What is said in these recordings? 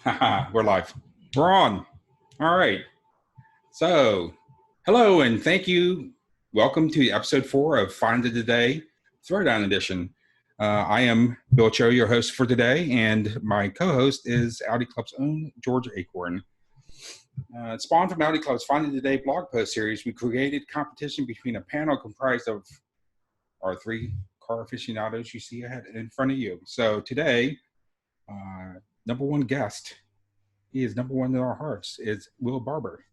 Haha, we're live. We're on. All right. So, hello and thank you. Welcome to episode 4 of Find of the Day, Throwdown edition. I am Bill Cho, your host for today, and my co-host is Audi Club's own George Achorn. Spawned from Audi Club's Find of the Day blog post series, we created competition between a panel comprised of our 3 car aficionados you see ahead in front of you. So today, number one guest, he is number one in our hearts, is Will Barber.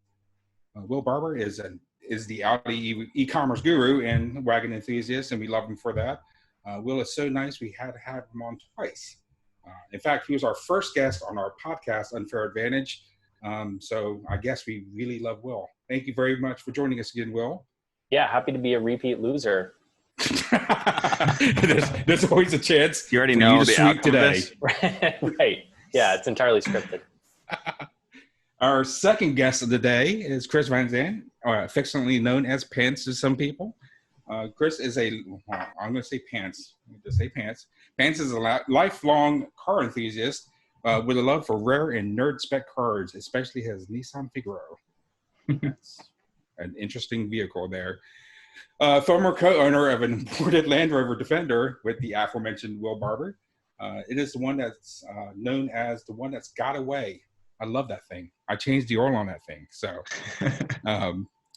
Will Barber is the Audi e-commerce guru and wagon enthusiast, and we love him for that. Will is so nice, we had to have him on twice. In fact, he was our first guest on our podcast, Unfair Advantage. So I guess we really love Will. Thank you very much for joining us again, Will. Yeah, happy to be a repeat loser. there's always a chance. You already know the outcome today. Right. Yeah, it's entirely scripted. Our second guest of the day is Chris Van Zandt, affectionately known as Pants to some people. Chris is I'm going to say Pants. I'm going to say Pants. Pants is a lifelong car enthusiast with a love for rare and nerd spec cars, especially his Nissan Figaro. That's an interesting vehicle there. Former co-owner of an imported Land Rover Defender with the aforementioned Will Barber. It is the one that's known as the one that's got away. I love that thing. I changed the oil on that thing. So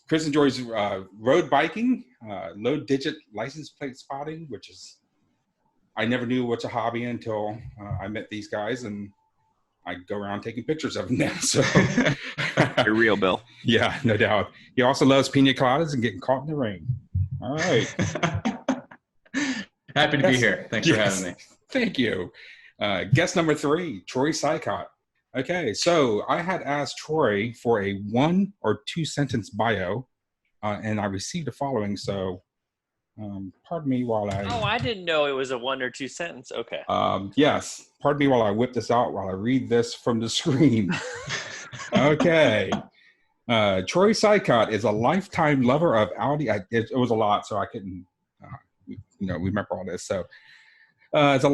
Chris enjoys road biking, low digit license plate spotting, which is, I never knew what's a hobby until I met these guys, and I go around taking pictures of them now. So You're real, Bill. Yeah, no doubt. He also loves pina coladas and getting caught in the rain. All right. Happy to be here. Thanks for having me. Thank you. Guest number 3, Troy Sie-kot. Okay, so I had asked Troy for a 1 or 2 sentence bio, and I received the following. So, pardon me while I. Oh, I didn't know it was a 1 or 2 sentence. Okay. Yes, pardon me while I whip this out while I read this from the screen. Okay. Troy Sie-kot is a lifetime lover of Audi. It was a lot, so I couldn't, remember all this. So, it's a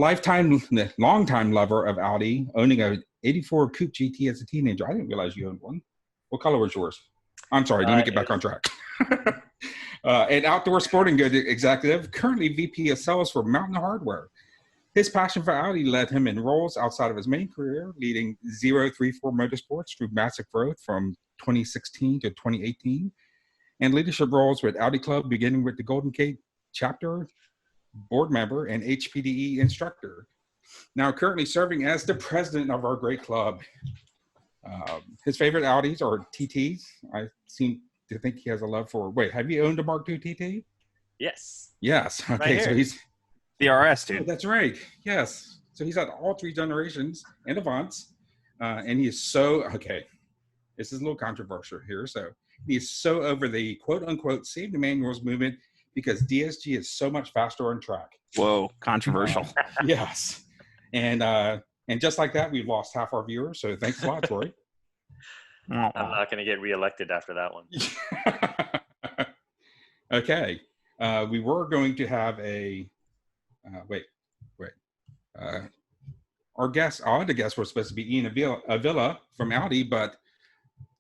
long time lover of Audi, owning a 84 Coupe GT as a teenager. I didn't realize you owned one. What color was yours? I'm sorry, let me get back on track. An outdoor sporting goods executive, currently VP of sales for Mountain Hardwear. His passion for Audi led him in roles outside of his main career, leading 034 Motorsports through massive growth from 2016 to 2018, and leadership roles with Audi Club, beginning with the Golden Gate chapter, board member, and HPDE instructor. Now currently serving as the president of our great club. His favorite Audis are TTs. I seem to think he has a love for, have you owned a Mark II TT? Yes. Yes. Okay, right, so he's The RS, dude. Oh, that's right. Yes. So he's had all 3 generations and Avants. And he is so, this is a little controversial here. So he is so over the quote unquote save the manuals movement because DSG is so much faster on track. Whoa, controversial. Yes. And just like that, we've lost half our viewers. So thanks a lot, Troy. I'm not going to get reelected after that one. Okay. We were going to have a, our other guest was supposed to be Ian Avila from Audi, but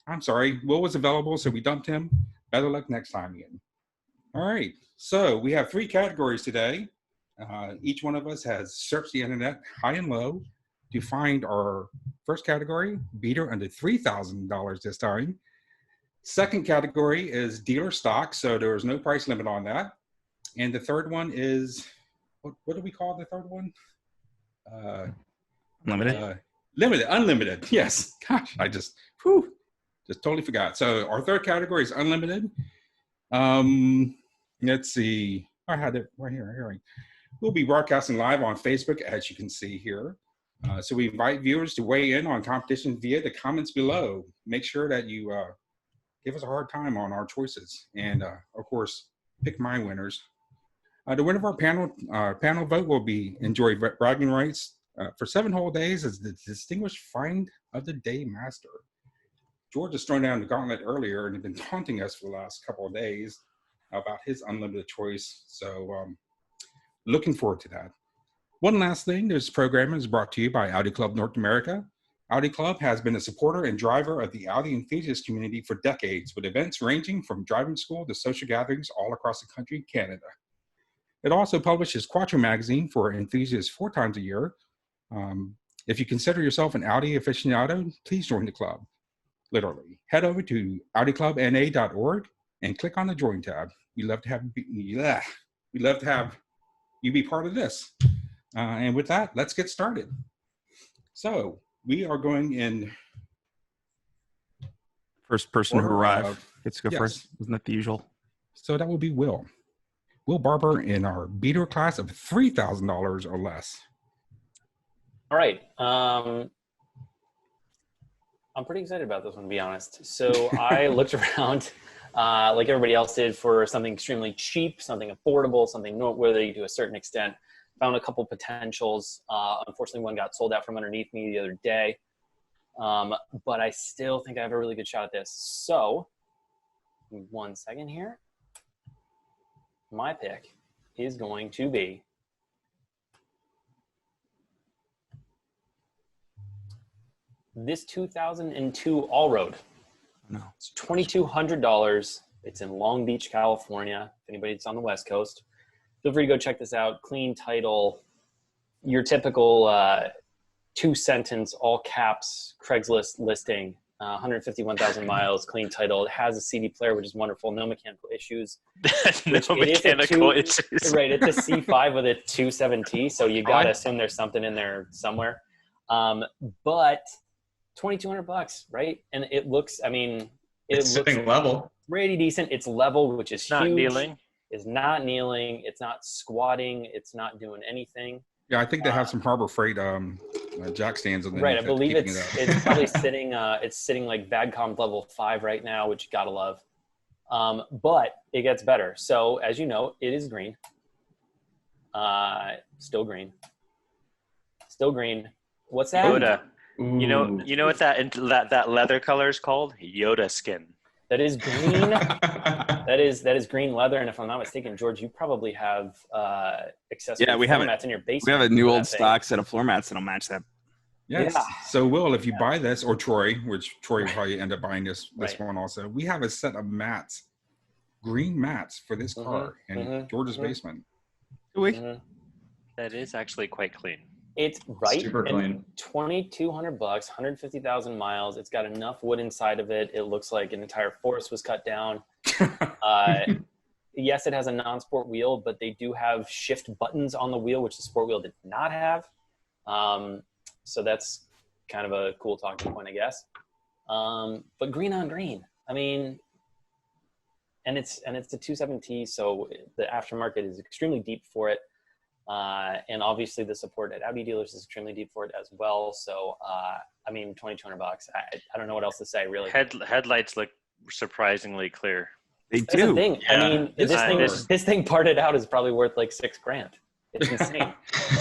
I'm sorry, Will was available, so we dumped him. Better luck next time, Ian. All right. So we have 3 categories today. Each one of us has searched the internet high and low to find our first category, beater under $3,000 this time. Second category is dealer stock, so there is no price limit on that. And the third one is, what do we call the third one? Unlimited. Yes. Gosh, I just totally forgot. So our third category is unlimited. Let's see. I had it right here. We'll be broadcasting live on Facebook, as you can see here. So we invite viewers to weigh in on competition via the comments below. Make sure that you give us a hard time on our choices. And, of course, pick my winners. The winner of our panel vote will enjoy bragging rights for 7 whole days as the distinguished Find of the Day master. George has thrown down the gauntlet earlier and has been taunting us for the last couple of days about his unlimited choice. So looking forward to that. One last thing, this program is brought to you by Audi Club North America. Audi Club has been a supporter and driver of the Audi enthusiast community for decades, with events ranging from driving school to social gatherings all across the country and Canada. It also publishes Quattro magazine for enthusiasts 4 times a year. If you consider yourself an Audi aficionado, please join the club. Literally, head over to audiclubna.org and click on the Join tab. We'd love to have you be part of this. And with that, let's get started. So we are going in First person who order arrived of- gets to go yes. first. Isn't that the usual? So that will be Will Barber in our beater class of $3,000 or less. All right. I'm pretty excited about this one, to be honest. So I looked around like everybody else did for something extremely cheap, something affordable, something noteworthy to a certain extent. Found a couple potentials. Unfortunately, one got sold out from underneath me the other day. But I still think I have a really good shot at this. So, 1 second here. My pick is going to be this 2002 All-Road. No. It's $2,200. It's in Long Beach, California. If anybody's on the West Coast, feel free to go check this out. Clean title, your typical 2-sentence, all caps Craigslist listing. 151,000 miles, clean title. It has a CD player, which is wonderful. No mechanical issues. No mechanical issues. Right, it's a C5 with a 2.7T, so you gotta assume there's something in there somewhere. But $2,200, right? And it looks, I mean, It's looks sitting level. pretty decent. It's level, which is Not huge. kneeling. It's not kneeling. It's not squatting. It's not doing anything. Yeah, I think they have some Harbor Freight jack stands on the Right, I believe it's probably sitting like VAGCOM level 5 right now, which you gotta love. But it gets better. So as you know, it is green. Still green. Still green. What's that? Yoda. You know what that leather color is called? Yoda skin. That is green. that is green leather. And if I'm not mistaken, George, you probably have accessory floor mats in your basement. We have a new for old that thing. stock set of floor mats that'll match that. Yes. Yeah. So Will, if you buy this, or Troy, which Troy will probably end up buying this Right. one also, we have a set of mats, green mats for this car in George's basement. Mhm. That is actually quite clean. It's right. Super clean. $2,200, 150,000 miles. It's got enough wood inside of it. It looks like an entire forest was cut down. Yes, it has a non-sport wheel, but they do have shift buttons on the wheel, which the sport wheel did not have. So that's kind of a cool talking point, I guess. But green on green. I mean, and it's the 2.7T, so the aftermarket is extremely deep for it. And obviously the support at Audi dealers is extremely deep for it as well. So, I mean, $2,200. I don't know what else to say, really. Headlights look surprisingly clear. They That's do. the thing. Yeah. I mean, this thing parted out is probably worth like $6,000. It's insane.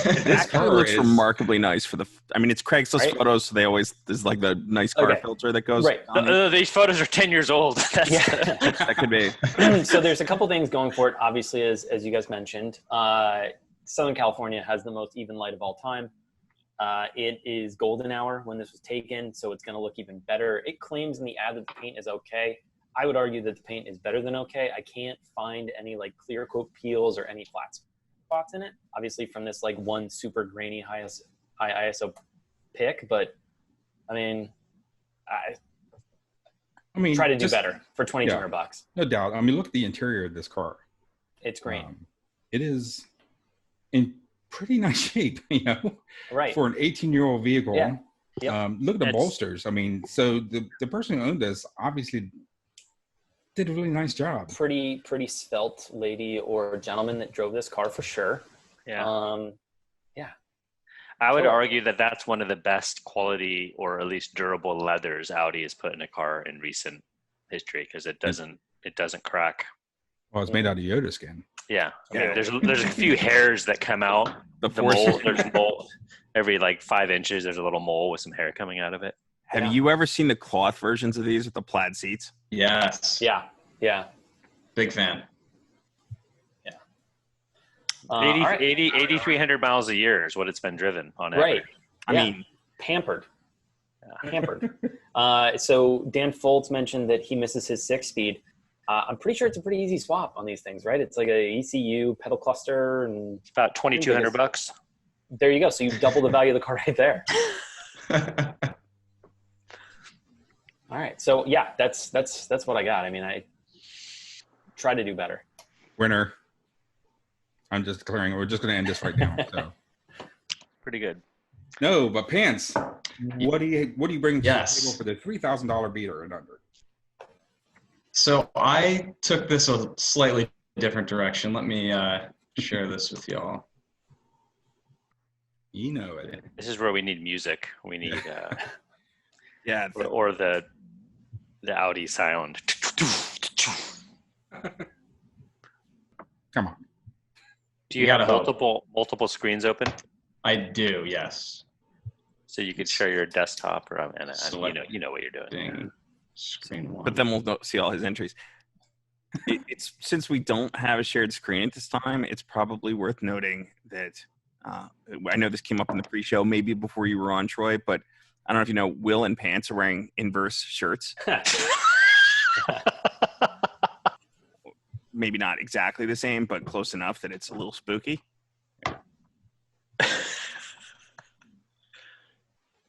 This car car looks is- remarkably nice for the. I mean, it's Craigslist Right? photos, so they always there's like the nice car Okay. filter that goes. Right. on it. These photos are 10 years old. That's Yeah. That could be. So there's a couple things going for it. Obviously, as you guys mentioned, Southern California has the most even light of all time. It is golden hour when this was taken, so it's going to look even better. It claims in the ad that the paint is okay. I would argue that the paint is better than okay. I can't find any like clear coat peels or any flat spots in it. Obviously, from this like one super grainy high ISO pick, but I mean, I mean, try to do just- better for $2,200. No doubt. I mean, look at the interior of this car. It's green, It is in pretty nice shape, right? for an 18-year-old vehicle. Yeah. Yep. Look at the It's- bolsters. I mean, so the person who owned this obviously did a really nice job. Pretty svelte lady or gentleman that drove this car for sure. Yeah. Yeah. I would Sure. argue that that's one of the best quality or at least durable leathers Audi has put in a car in recent history because it doesn't crack. Well, it's made out of Yoda skin. Yeah. I mean, Yeah. there's a few hairs that come out. The The force. mole, there's mold. Every like 5 inches, there's a little mole with some hair coming out of it. Have Yeah. you ever seen the cloth versions of these with the plaid seats? Yes. Yeah. Big fan. 8,300 miles a year is what it's been driven on average. Right. I Yeah. mean, Pampered. hampered. So Dan Foltz mentioned that he misses his 6-speed. I'm pretty sure it's a pretty easy swap on these things, right? It's like a ECU pedal cluster, and It's about $2,200. there you go. So you double the value of the car right there. All right. So yeah, that's what I got. I mean, I try to do better. Winner. I'm just declaring we're just going to end this right now. So. Pretty good. No, but Pants, what do you bring to the Yes. table for the $3,000 beater and under? So I took this a slightly different direction. Let me share this with y'all. You know it. This is where we need music. We need Yeah. or the Audi sound. Come on. Do you You have gotta hope. multiple screens open? I do, yes. So you could share your desktop, or and Select- you know what you're doing. Ding. Screen one. But then we'll see all his entries. It's since we don't have a shared screen at this time, it's probably worth noting that I know this came up in the pre-show, maybe before you were on, Troy, but I don't know if you know, Will and Pants are wearing inverse shirts. Maybe not exactly the same, but close enough that it's a little spooky.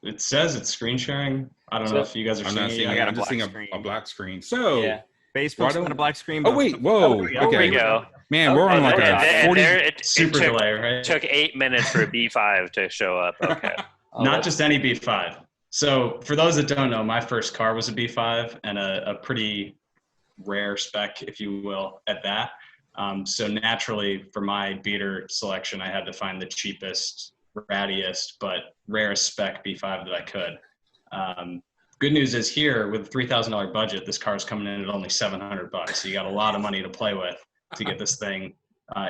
It says it's screen sharing. I don't know if you guys are I'm seeing not it seeing yet. it. got a I'm just black seeing screen. a black screen. So, Yeah. Facebook's don't- got a black screen. oh but- wait, whoa, there we go. okay. There we go. Man, we're on Okay, like there a we go. 40. It Super took, delay, right? took 8 minutes for a B5 to show up. Okay. Oh, Not that's- just any B5. So for those that don't know, my first car was a B5 and a pretty rare spec, if you will, at that. So naturally, for my beater selection, I had to find the cheapest, rattiest, but rarest spec B5 that I could. Good news is here, with a $3,000 budget, this car is coming in at only $700. So you got a lot of money to play with to get this thing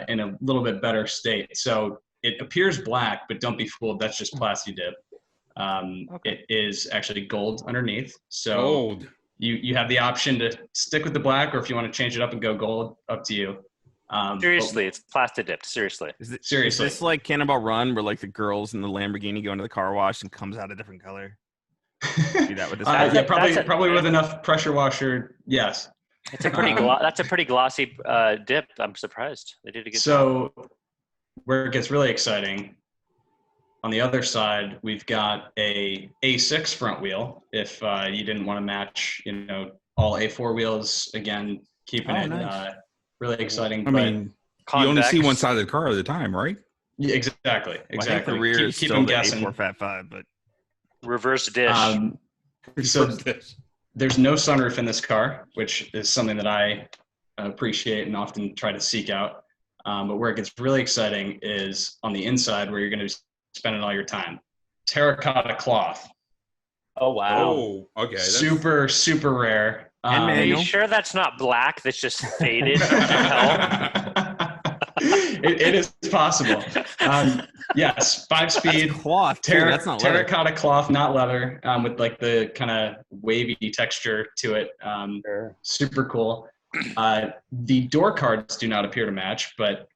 in a little bit better state. So it appears black, but don't be fooled. That's just Plasti Dip. It is actually gold underneath. So Gold. you have the option to stick with the black, or if you want to change it up and go gold, up to you. Seriously, it's plastic dipped. Seriously. Is Seriously. this like Cannonball Run, where like the girls in the Lamborghini go into the car wash and comes out a different color? Do that with this car? Yeah, That's a- probably with enough pressure washer. Yes. It's a pretty that's a pretty glossy dip. I'm surprised they did a good job. So where it gets really exciting, on the other side, we've got a A6 front wheel. If you didn't want to match, all A4 wheels, again, keeping it nice. really exciting. I but mean, you only see Convex. one side of the car at a time, right? yeah, exactly. Well, I think the rear Keep is them still the guessing. A4 Fat 5, but Reverse dish. So there's no sunroof in this car, which is something that I appreciate and often try to seek out. But where it gets really exciting is on the inside, where you're going to be spending all your time. Terracotta cloth, Oh wow. Oh, okay. That's, super, super rare. And Are you manual. sure that's not black? That's just faded from the hell? it is possible. Yes, 5-speed. cloth, too. That's not leather. Terracotta cloth, not leather, with like the kind of wavy texture to it. Sure. Super cool. The door cards do not appear to match, but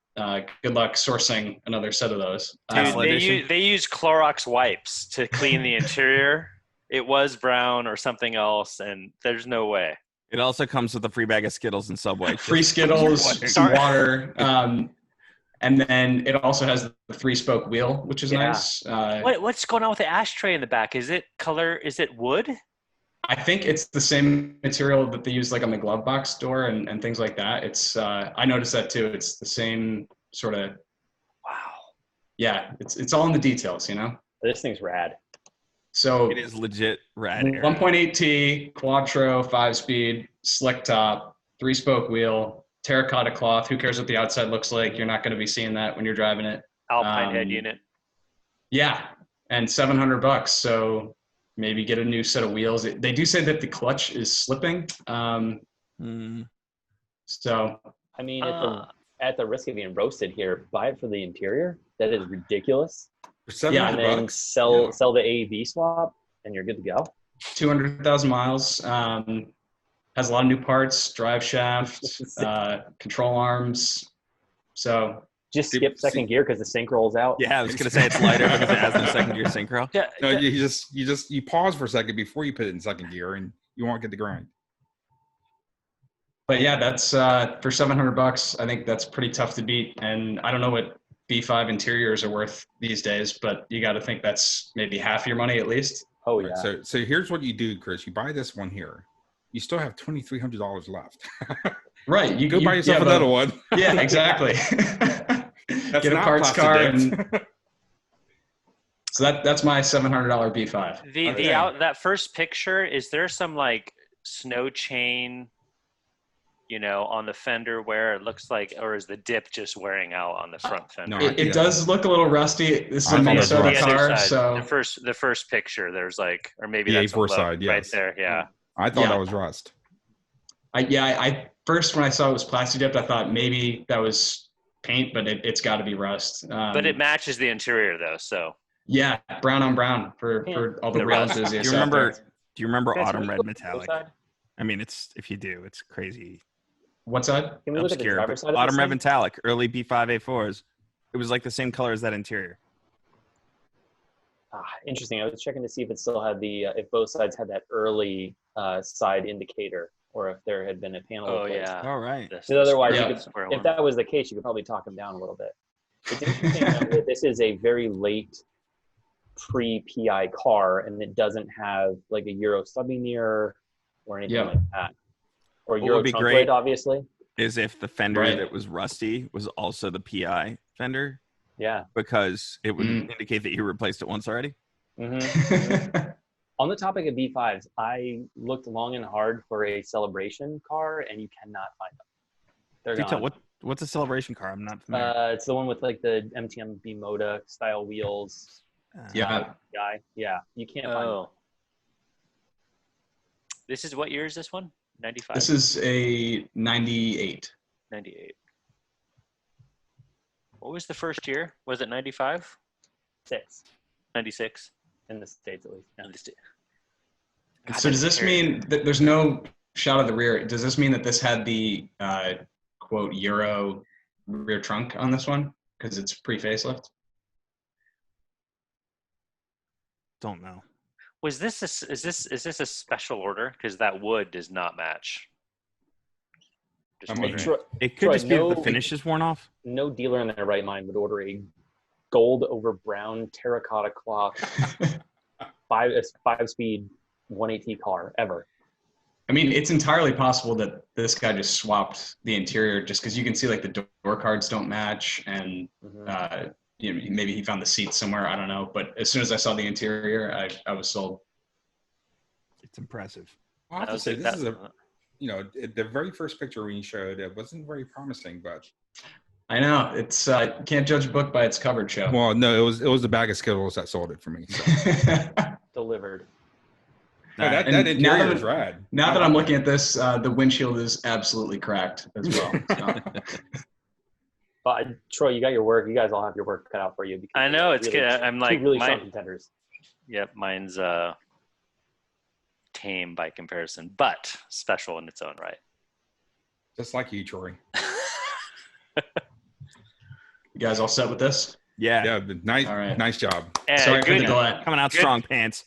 good luck sourcing another set of those. Dude, Tesla they edition. use Clorox wipes to clean the interior. It was brown or something else, and there's no way. It also comes with a free bag of Skittles and Subway. Free Skittles, some Sorry. water, and then it also has the 3-spoke wheel, which is Yeah. nice. What's going on with the ashtray in the back? Is it color? Is it wood? I think it's the same material that they use like on the glove box door and things like that. It's I noticed that too. It's the same sort of, Wow. yeah, it's all in the details, This thing's rad. So It is legit rad. Aaron. 1.8T, Quattro, 5-speed, slick top, 3-spoke wheel, terracotta cloth. Who cares what the outside looks like? You're not going to be seeing that when you're driving it. Alpine head unit. Yeah, and $700. So maybe get a new set of wheels. They do say that the clutch is slipping. So I mean, at the risk of being roasted here, buy it for the interior. That is ridiculous. for Yeah, And $700. then sell the AEV swap, and you're good to go. 200,000 miles. Has a lot of new parts, drive shaft, control arms. So Just skip second gear because the sync rolls out. Yeah, I was gonna say it's lighter because it has no second gear synchro. Yeah, No, you pause for a second before you put it in second gear, and you won't get the grind. But yeah, that's for $700. I think that's pretty tough to beat. And I don't know what B5 interiors are worth these days, but you got to think that's maybe half your money at least. Oh Right, yeah. so here's what you do, Chris. You buy this one here. You still have $2,300 left. Right. You Go buy yourself yeah, another one. Yeah, exactly. That's Get a not parts car. plastic And so that's my $700 B5. That first picture, is there some like snow chain, on the fender where it looks like, or is the dip just wearing out on the front fender? No, It does look a little rusty. This is a I thought it was Minnesota rusty. car, so the first picture, there's like, or maybe The that's A4 a look side, yes. right there. Yeah. I thought Yeah. that was rust. I first when I saw it was plastic dipped, I thought maybe that was paint, but it's got to be rust. But it matches the interior though, so. Yeah, brown on brown for all the The real rust. enthusiasts. Do you out there. remember Guys, autumn can we red look at the metallic? side? I mean, if you do, it's crazy What's that? Can we look at the obscure. driver's But side of autumn this red thing? metallic, early B5 A4s. It was like the same color as that interior. Interesting. I was checking to see if it still had if both sides had that early side indicator, or if there had been a panel. Oh replaced. yeah. All right. This- Because otherwise, this Yeah. you could, square if one. that was the case, you could probably talk them down a little bit. It's interesting though, that this is a very late pre-PI car, and it doesn't have like a Euro stubby mirror or anything Yeah. like that, or What Euro would be trunk great- plate, obviously. Is if the fender Right. that was rusty was also the PI fender, Yeah. because it would Mm. indicate that you replaced it once already. hmm On the topic of B5s, I looked long and hard for a celebration car, and you cannot find them. They're Detail, gone. what's a celebration car? I'm not familiar. It's the one with like the MTM B-Moda style wheels. Yeah. Guy. Yeah, you can't find them. Oh. This is what year is this one? 95? This is a 98. 98. What was the first year? Was it 95? 6 96? in the States at least. Yeah. So does this mean that there's no shot of the rear? Does this mean that this had the quote Euro rear trunk on this one because it's pre-facelift? Don't know. Was this is this a special order? Because that wood does not match. Just I'm wondering. wondering. It could Troy, just be that the no- finish is worn off. No dealer in their right mind would order a gold over brown terracotta cloth 5-speed 180 car ever. I mean, it's entirely possible that this guy just swapped the interior just because you can see like the door cards don't match and Mhm. maybe he found the seats somewhere. I don't know. But as soon as I saw the interior, I was sold. It's impressive. I have I to was say, like, this is the very first picture when you showed, it wasn't very promising, but I know it's can't judge a book by its cover, Joe. well, no, it was the bag of Skittles that sold it for me. So. Delivered. No, that And interior now is rad. Now that I'm looking at this, the windshield is absolutely cracked as well. So. But Troy, you got your work. You guys all have your work cut out for you. Because I know it's really, good. I'm two like really strong mine. contenders. Yep, mine's tame by comparison, but special in its own right. Just like you, Troy. You guys all set with this? Yeah. Yeah, nice, All right. nice job. And Sorry for the good, delay. Coming out Good. strong, pants.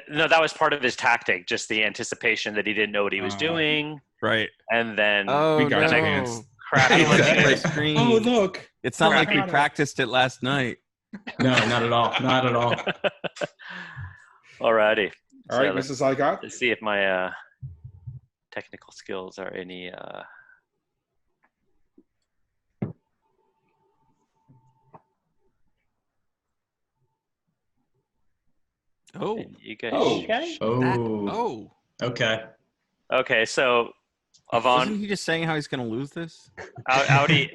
no, that was part of his tactic, just the anticipation that he didn't know what he was doing, Right. and then Oh, We got no. you, pants. cracking Look like at my this. screen. Oh, look. It's not like we Crap. practiced it last night. No, not at all. Not at all. Alrighty. All right, So let's, Mrs. Sicotte. let's see if my technical skills are any. Oh. You guys. Oh. Okay. Oh. Okay. Okay, so Wasn't Avant, he just saying how he's going to lose this? Audi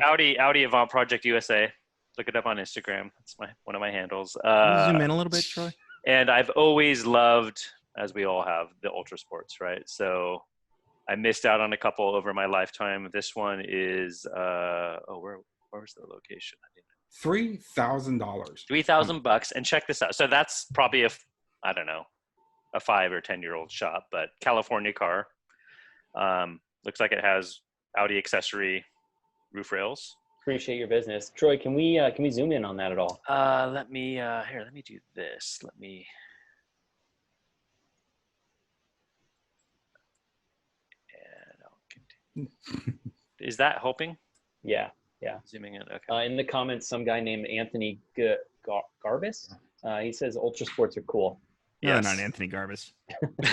Avant Project USA. Look it up on Instagram. It's one of my handles. Can you zoom in a little bit, Troy? And I've always loved, as we all have, the ultra sports, right? So I missed out on a couple over my lifetime. This one is where was the location? $3,000. $3,000, and check this out. So that's probably a 5 or 10-year-old shop, but California car. Looks like it has Audi accessory roof rails. Appreciate your business. Troy, can we zoom in on that at all? Let me do this. And I'll continue. Is that helping? Yeah. Zooming in. Okay. In the comments, some guy named Anthony Garbus. He says ultra sports are cool. No, Yes. not Anthony Garbus.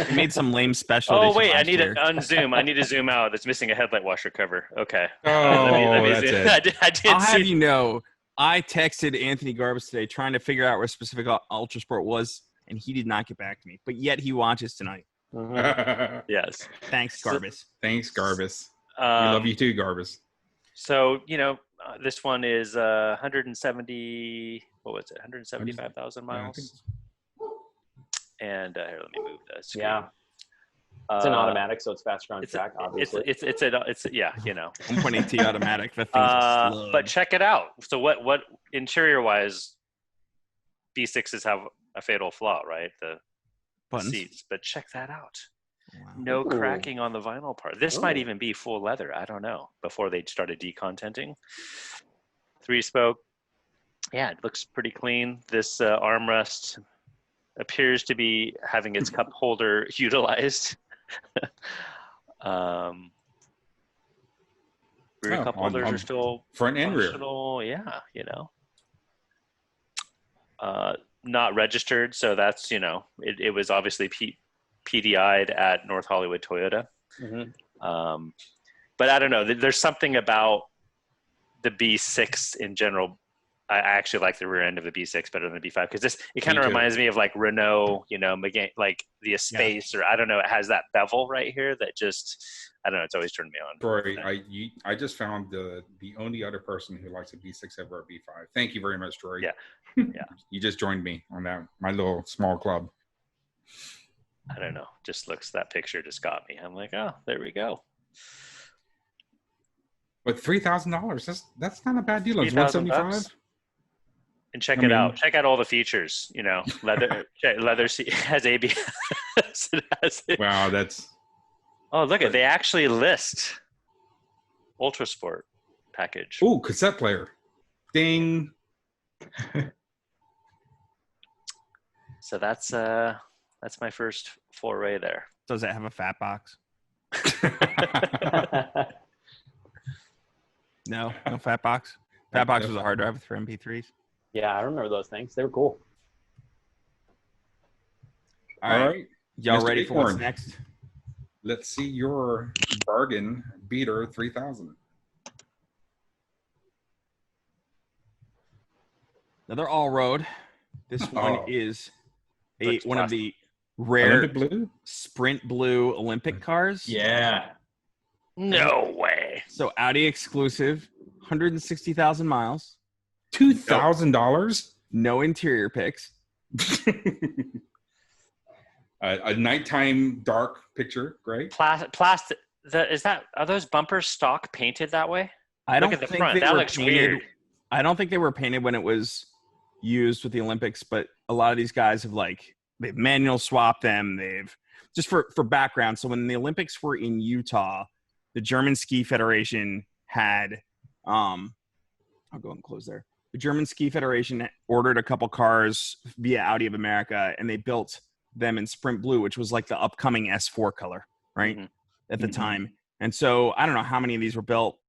He made some lame special. Oh edition wait, I last need year. to unzoom. I need to zoom out. That's missing a headlight washer cover. Okay. Oh, Let me that's zoom. it. I did I'll see. have you know, I texted Anthony Garbus today trying to figure out where specific ultra sport was, and he did not get back to me. But yet he watches tonight. Yes. Thanks, Garbus. Thanks, Garbus. We love you too, Garbus. So this one is 170. What was it? 175,000 miles. And here, let me move this. Yeah. It's an automatic, so it's faster on track, obviously. It's 1.8T automatic. That thing's slow. But check it out. So what interior wise, B6s have a fatal flaw, right? The Buttons. seats. But check that out. Wow. No Ooh. cracking on the vinyl part. This might even be full leather. I don't know. Before they started decontenting. 3-spoke. Yeah, it looks pretty clean. This armrest appears to be having its cup holder utilized. Rear cup holders are still front and rear. functional. Yeah, not registered, so that's it was obviously PDI'd at North Hollywood Toyota. Mm-hmm. But I don't know. There's something about the B6 in general. I actually like the rear end of the B6 better than the B5 because it kind of reminds me of like Renault, like the Espace, or I don't know. It has that bevel right here that just, I don't know. It's always turned me on. Troy, I just found the only other person who likes a B6 over a B5. Thank you very much, Troy. Yeah. You just joined me on my little small club. I don't know. That picture just got me. I'm like, oh, there we go. But $3,000, that's not a bad deal. It's $3,000. And check it out. Check out all the features. Leather seat has ABS. Wow, that's. Oh, look at they actually list Ultra Sport package. Ooh, cassette player. Ding. So that's my first foray there. Does it have a fat box? No fat box. Fat box was a hard drive for MP3s. Yeah, I remember those things. They were cool. All right. Y'all Mr. ready for what's Achorn. next? Let's see your bargain beater 3000. Another all-road. This one is one of the rare Olympic blue? sprint blue Olympic cars. Yeah. No way. So Audi exclusive, 160,000 miles. $2,000? No interior pics. A nighttime dark picture. Great. Plastic. Are those bumpers stock painted that way? I don't Look at the think front. they That were looks painted. weird. I don't think they were painted when it was used with the Olympics, but a lot of these guys have they've manual swapped them. They've just for background. So when the Olympics were in Utah, the German Ski Federation had I'll go and close there. The German Ski Federation ordered a couple cars via Audi of America, and they built them in Sprint Blue, which was like the upcoming S4 color, right? Mm-hmm. At the time. And so I don't know how many of these were built.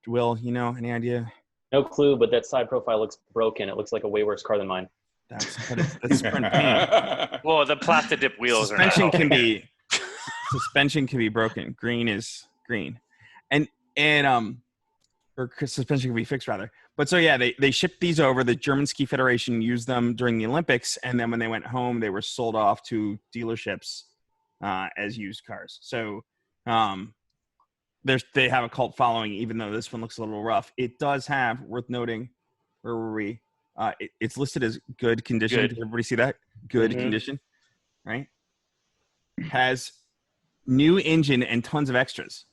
Will, any idea? No clue, but that side profile looks broken. It looks like a way worse car than mine. That's Sprint paint. Well, the plastic dip wheels Suspension are not helping. Suspension can be broken. Green is green. And or suspension can be fixed rather. But so yeah, they shipped these over. The German Ski Federation used them during the Olympics, and then when they went home, they were sold off to dealerships as used cars. So they have a cult following, even though this one looks a little rough. It does have, worth noting, where were we? It's listed as good condition. Good. Did everybody see that? Good condition, right? Has new engine and tons of extras.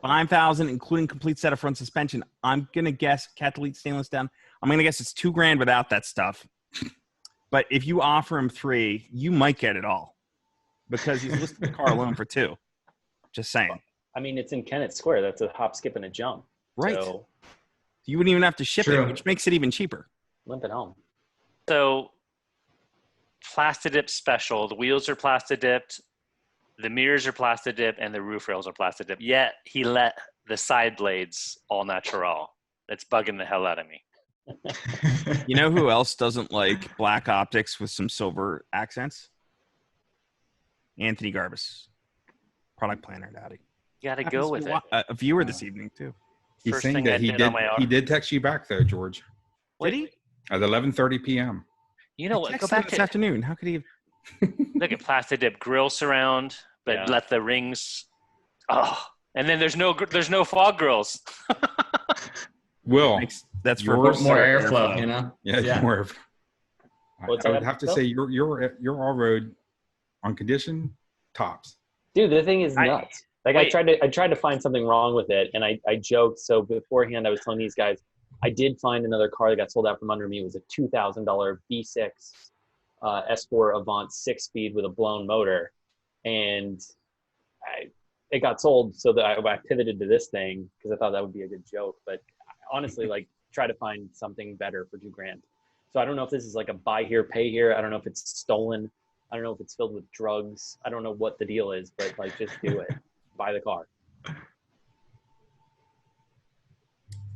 5,000, including complete set of front suspension. I'm gonna guess Catalytic stainless down. I'm gonna guess it's $2,000 without that stuff. But if you offer him $3,000, you might get it all because he's listed the car alone for $2,000. Just saying. I mean, it's in Kennett Square. That's a hop, skip, and a jump. Right. So, You wouldn't even have to ship it, which makes it even cheaper. Limp it home. So, Plastidip special. The wheels are Plastidip, the mirrors are Plastidip, and the roof rails are Plastidip. Yet he let the side blades all natural. That's bugging the hell out of me. You know who else doesn't like black optics with some silver accents? Anthony Garbus, product planner at Audi. You got to go with it. A viewer this evening too. He's First saying thing that I did on my he did text you back though, George. Did he? At 11:30 p.m. You know what? Go back this to afternoon. How could he have? look at Plastidip grill surround, but let the rings. Oh, and then there's no fog grills. Will, That's for yours more airflow, you know? Yeah, more. I What's would that, have to Phil? say you're all road on condition tops. Dude, the thing is nuts. Like wait. I tried to find something wrong with it, and I joked. So beforehand, I was telling these guys, I did find another car that got sold out from under me. It was a $2,000 V6 S4 Avants 6-speed with a blown motor, and it got sold. So that I pivoted to this thing because I thought that would be a good joke. But honestly, like, try to find something better for $2,000. So I don't know if this is like a buy here, pay here. I don't know if it's stolen. I don't know if it's filled with drugs. I don't know what the deal is, but like, just do it. Buy the car.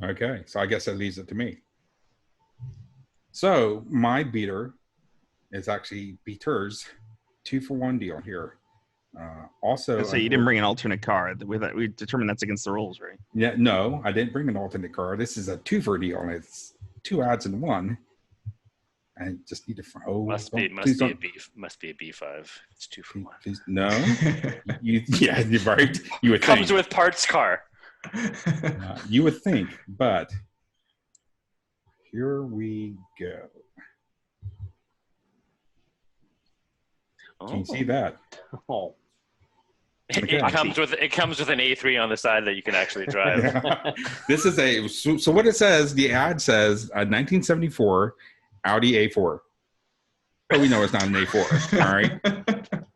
Okay, so I guess that leaves it to me. So my beater is actually Beater's 2-for-1 deal here. Also, So you didn't bring an alternate car. We determined that's against the rules, right? Yeah, no, I didn't bring an alternate car. This is a 2-for deal, and it's 2 adds in 1. I just need to find. Oh, Must be a B5. It's 2-for-1. Please, no. Yeah, you're right. You would Comes think. with parts car. You would think, but here we go. Can you see that? Oh, Okay. It comes with an A3 on the side that you can actually drive. Yeah. This is so what it says, the ad says 1974 Audi A4. But we know it's not an A4, all right?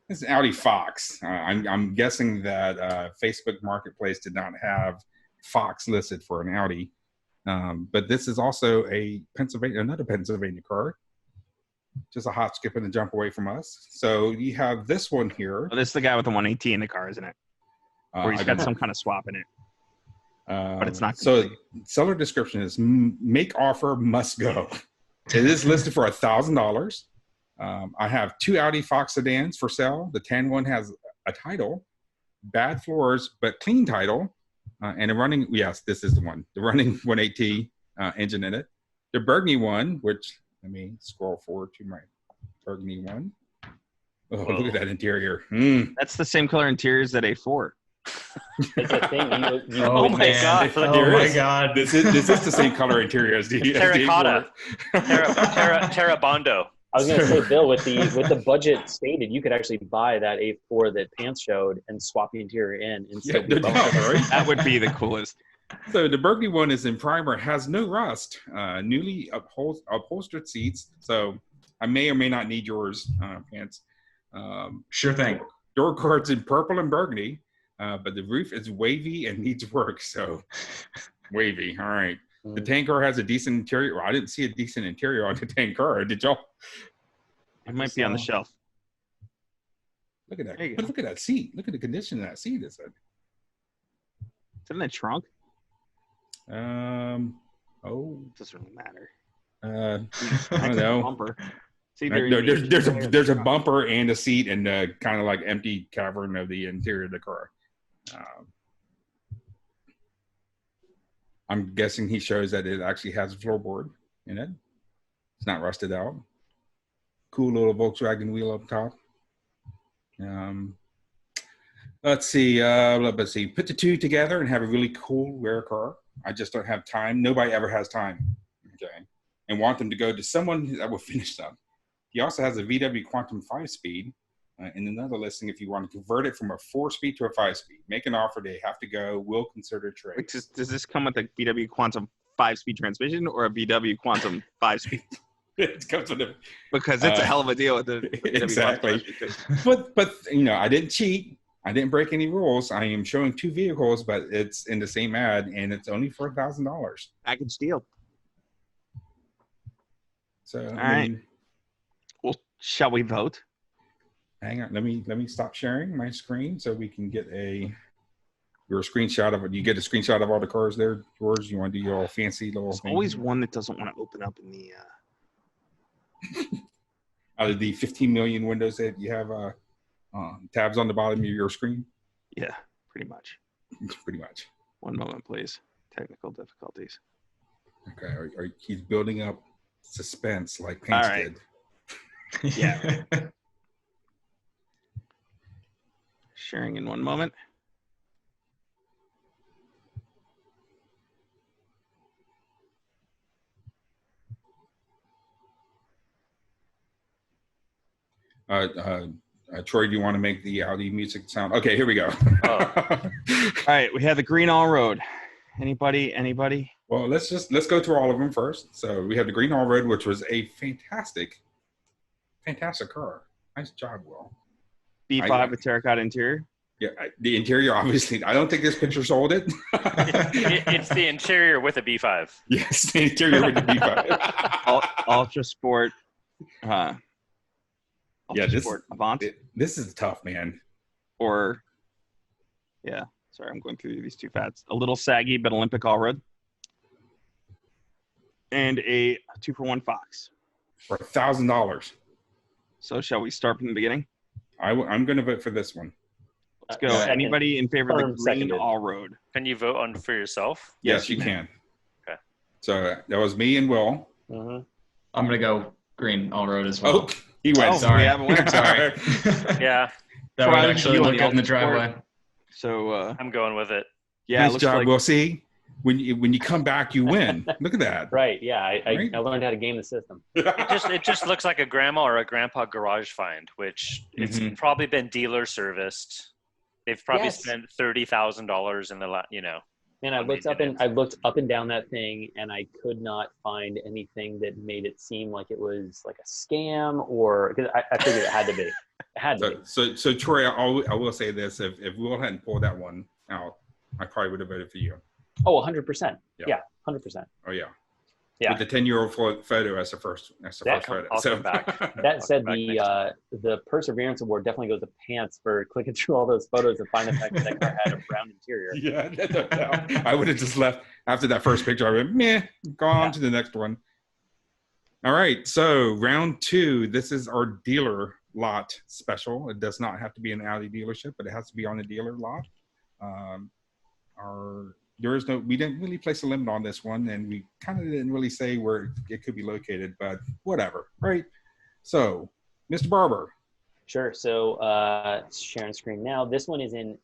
It's an Audi Fox. I'm guessing that Facebook Marketplace did not have Fox listed for an Audi. But this is also another Pennsylvania car. Just a hot skip and a jump away from us. So you have this one here. Well, this is the guy with the 180 in the car, isn't it? Or he's got some kind of swap in it. But it's not complete. So seller description is make offer, must go. It is listed for $1,000. I have 2 Audi Fox sedans for sale. The tan one has a title, bad floors, but clean title. And a running, yes, this is the one. The running 180 engine in it. The burgundy one, which, let me scroll forward to my burgundy one. Oh, look at that interior. That's the same color interior as that A4. it's a thing. Oh my God! Oh my God! This is the same color interior as the Terracotta. Terrabondo. I was gonna say, Bill, with the budget stated, you could actually buy that A4 that Pants showed and swap the interior in and still be bonus. Right? That would be the coolest. So the burgundy one is in primer, has no rust, newly upholstered seats. So I may or may not need yours, Pants. Sure thing. Door cards in purple and burgundy, but the roof is wavy and needs work. So wavy. All right. The tank car has a decent interior. Well, I didn't see a decent interior on the tank car. Did y'all? It might be on the shelf. Look at that. But look at that seat. Look at the condition of that seat. Is it? Is it in the trunk? Oh, It doesn't really matter. I don't know. Bumper. There's a bumper and a seat and kind of like empty cavern of the interior of the car. I'm guessing he shows that it actually has a floorboard in it. It's not rusted out. Cool little Volkswagen wheel up top. Let's see. Put the two together and have a really cool, rare car. I just don't have time. Nobody ever has time. Okay. And want them to go to someone that will finish them. He also has a VW Quantum 5-speed. In another listing, if you want to convert it from a 4-speed to a 5-speed, make an offer. They have to go. We'll consider trade. Wait, does this come with a VW Quantum 5-speed transmission or a VW Quantum 5-speed? It comes with because it's a hell of a deal with the exactly. But I didn't cheat. I didn't break any rules. I am showing 2 vehicles, but it's in the same ad, and it's only $4,000. Package deal. So, All right. Well, shall we vote? Hang on. Let me stop sharing my screen so we can get your screenshot of it. You get a screenshot of all the cars there, George. You want to do your fancy little There's thing? always one that doesn't want to open up in the. Out of the 15 million windows that you have tabs on the bottom of your screen. Yeah, pretty much. Pretty much. One moment, please. Technical difficulties. Okay, he's building up suspense like Paints did. Yeah. Sharing in one moment. Troy, do you want to make the Audi music sound? Okay, here we go. All right, we have the green all road. Anybody? Well, let's go through all of them first. So we have the green all road, which was a fantastic car. Nice job, Will. B5 with terracotta interior. Yeah, the interior, obviously. I don't think this picture sold it. It's the interior with a B5. Yes, the interior with the B5. Ultra Sport. Sport Avants. This is tough, man. Sorry, I'm going through these too fast. A little saggy, but Olympic all-road. And a 2-for-1 Fox. For $1,000. So shall we start from the beginning? I'm going to vote for this one. Let's go. Anybody in favor of the green all-road? Can you vote for yourself? Yes, you can. Okay. So that was me and Will. Mm-hmm. I'm going to go green all-road as well. Oh, he went. Sorry. We have a winner. Sorry. Yeah. That would actually look good in the driveway. So I'm going with it. Yeah, nice job. We'll see. When you come back, you win. Look at that. Right. Yeah. I learned how to game the system. It just looks like a grandma or a grandpa garage find, which it's probably been dealer serviced. They've probably spent $30,000 in the And I looked up and down that thing, and I could not find anything that made it seem like it was like a scam, or because I figured it had to be. It had to be. So Troy, I will say this: if Will hadn't pulled that one out, I probably would have voted for you. Oh, 100%. Yeah, 100%. Oh yeah. Yeah. With the 10-year-old photo as the first photo. I'll come back. That said, the Perseverance Award definitely goes to Pants for clicking through all those photos and finding the fact that car had a brown interior. Yeah, no. I would have just left after that first picture. I went, meh, go on to the next one. All right, so round 2. This is our dealer lot special. It does not have to be an Audi dealership, but it has to be on the dealer lot. We didn't really place a limit on this one, and we kind of didn't really say where it could be located, but whatever, right? So, Mr. Barber. Sure. So, sharing screen now. This one is in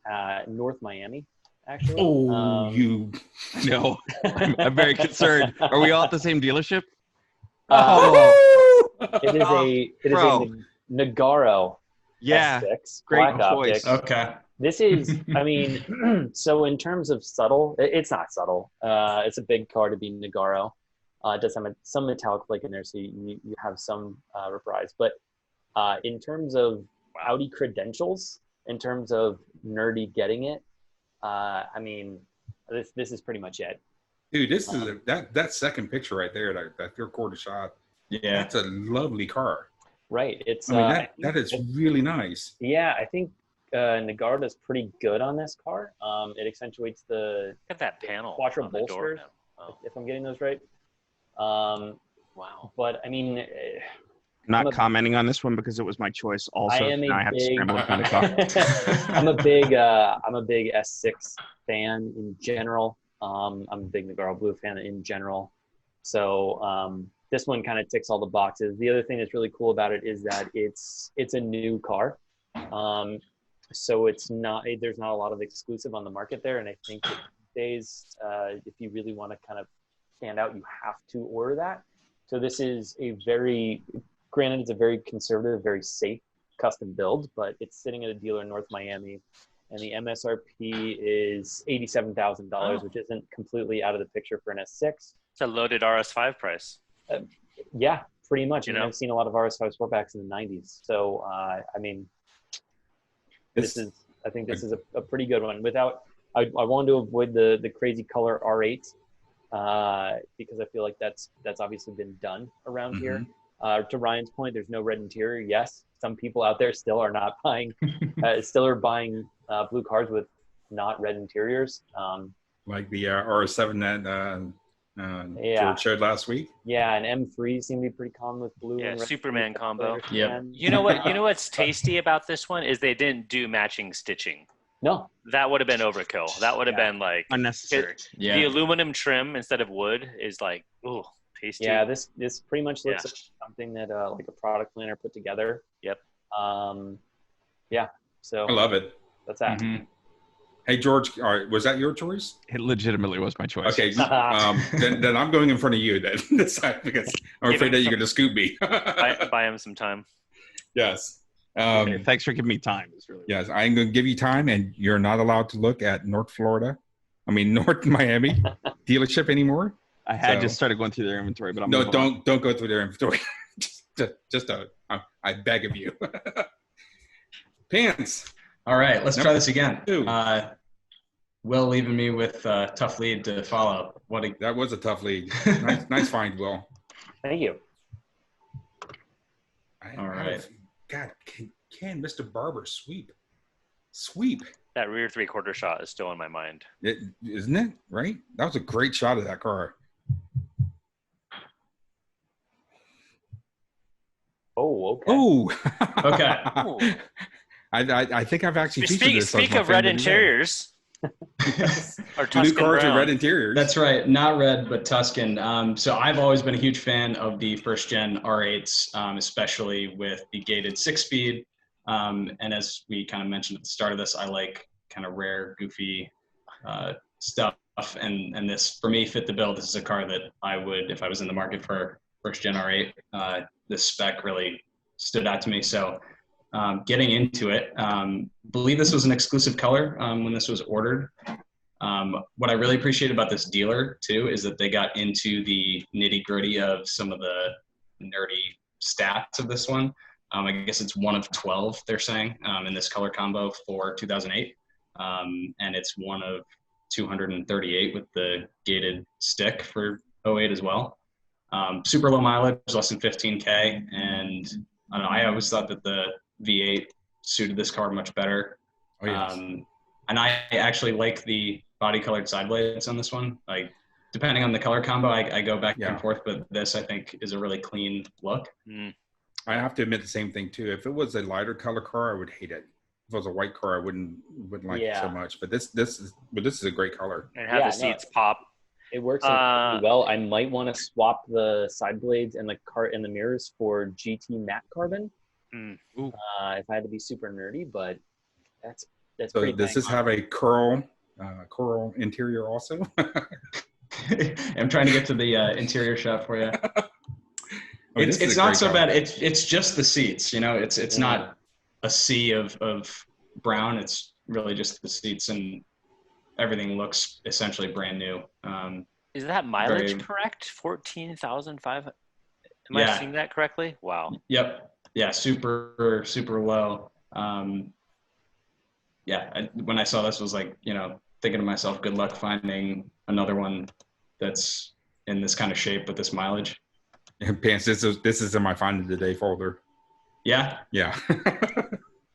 North Miami, actually. Oh, No, I'm very concerned. Are we all at the same dealership? It is a Nagaro. Yeah, S6, great black choice. optics. Okay. This is, so in terms of subtle, it's not subtle. It's a big car to be Nagaro. It does have some metallic flake in there, so you have some reprise. But in terms of Audi credentials, in terms of nerdy getting it, this is pretty much it. Dude, this is that second picture right there, that third quarter shot. Yeah, that's a lovely car. Right. It's that is really nice. Yeah, I think Nagaro is pretty good on this car. It accentuates the look at that panel quattro on the door bolsters, now. if I'm getting those right. Wow. But I mean, I'm not commenting on this one because it was my choice. Also, I have to scramble to find a car. I'm a big S6 fan in general. I'm a big Nagaro Blue fan in general. So this one kind of ticks all the boxes. The other thing that's really cool about it is that it's a new car. So there's not a lot of exclusive on the market there. And I think these days, if you really want to kind of stand out, you have to order that. So this is granted, it's a very conservative, very safe custom build, but it's sitting at a dealer in North Miami, and the MSRP is $87,000, which isn't completely out of the picture for an S6. It's a loaded RS5 price. Yeah, pretty much. I've seen a lot of RS5 Sportbacks in the 90s. So, this is I think this is a pretty good one. I wanted to avoid the crazy color R8 because I feel like that's obviously been done around here. To Ryan's point, there's no red interior. Yes, some people out there still are not buying, blue cars with not red interiors. Like the R7 that George showed last week. Yeah, and M3 seem to be pretty common with blue. Yeah, and red Superman combo. Yeah. You know what? You know what's tasty about this one is they didn't do matching stitching. No, That would have been overkill. That would have been like Unnecessary. The aluminum trim instead of wood is like, ooh, tasty. yeah, this pretty much looks like something that like a product planner put together. Yep. Yeah. So I love it. that's that. Hey, George, all right, was that your choice? It legitimately was my choice. Okay, then I'm going in front of you then, this time, because I'm afraid that you're going to scoop me. Buy him some time. Yes. Okay, thanks for giving me time. It's really Yes, I'm going to give you time, and you're not allowed to look at North Miami dealership anymore. I had just started going through their inventory, but don't go through their inventory. I beg of you. Pants. All right, let's try this again. 2. Will leaving me with a tough lead to follow. That was a tough lead. Nice find, Will. Thank you. All right. God, can Mr. Barber sweep? That rear 3/4 shot is still in my mind. Isn't it? Right? That was a great shot of that car. Oh, okay. Oh, Okay. I think I've actually featured this. Speak of red interiors. Or Tuscan New cars brown. with red interiors. That's right. Not red, but Tuscan. So I've always been a huge fan of the first gen R8s, especially with the gated 6-speed. And as we kind of mentioned at the start of this, I like kind of rare, goofy stuff. And this, for me, fit the bill. This is a car that I would, if I was in the market for first gen R8, this spec really stood out to me. So getting into it, believe this was an exclusive color when this was ordered. What I really appreciate about this dealer too is that they got into the nitty gritty of some of the nerdy stats of this one. I guess it's one of 12 they're saying in this color combo for 2008, and it's one of 238 with the gated stick for 08 as well. Super low mileage, less than 15K, and I don't know, I always thought that the V8 suited this car much better. Oh, yes. And I actually like the body colored side blades on this one. Like, depending on the color combo, I go back and forth, but this I think is a really clean look. I have to admit the same thing too. If it was a lighter color car, I would hate it. If it was a white car, I wouldn't like it so much. But this is a great color. And have the seats pop. It works really well. I might want to swap the side blades and the mirrors for GT matte carbon. If I had to be super nerdy, but that's So pretty. does this have a curl interior also? I'm trying to get to the interior shot for you. It's not so bad. It's just the seats. You know, it's not a sea of brown. It's really just the seats, and everything looks essentially brand new. Is that mileage correct? 14,500. Am I seeing that correctly? Wow. Yep. Yeah. Super low. When I saw this, was like, thinking to myself, good luck finding another one that's in this kind of shape with this mileage. And Pants, this is in my find of the day folder. Yeah. Yeah.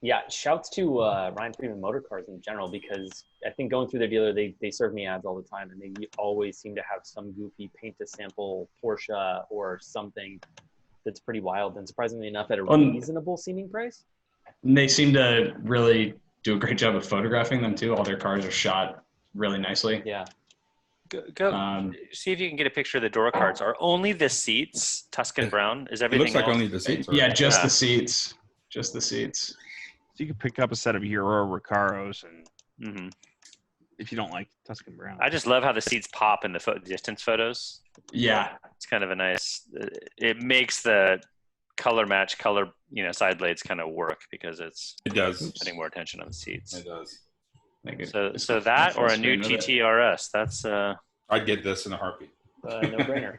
Yeah, shouts to Ryan Freeman Motor Cars in general, because I think going through their dealer, they serve me ads all the time, and they always seem to have some goofy paint to sample Porsche or something that's pretty wild, and surprisingly enough at a reasonable seeming price. And they seem to really do a great job of photographing them too. All their cars are shot really nicely. Yeah. Go see if you can get a picture of the door cards. Are only the seats Tuscan brown? Is everything It looks like else? only the seats. Yeah, just the seats. Just the seats. So you could pick up a set of Euro Recaros, and if you don't like Tuscan brown. I just love how the seats pop in the distance photos. Yeah. It's kind of a nice, it makes the color match side blades kind of work, because it does putting more attention on the seats. It does. So that or a new TTRS, that's I'd get this in a heartbeat. No brainer.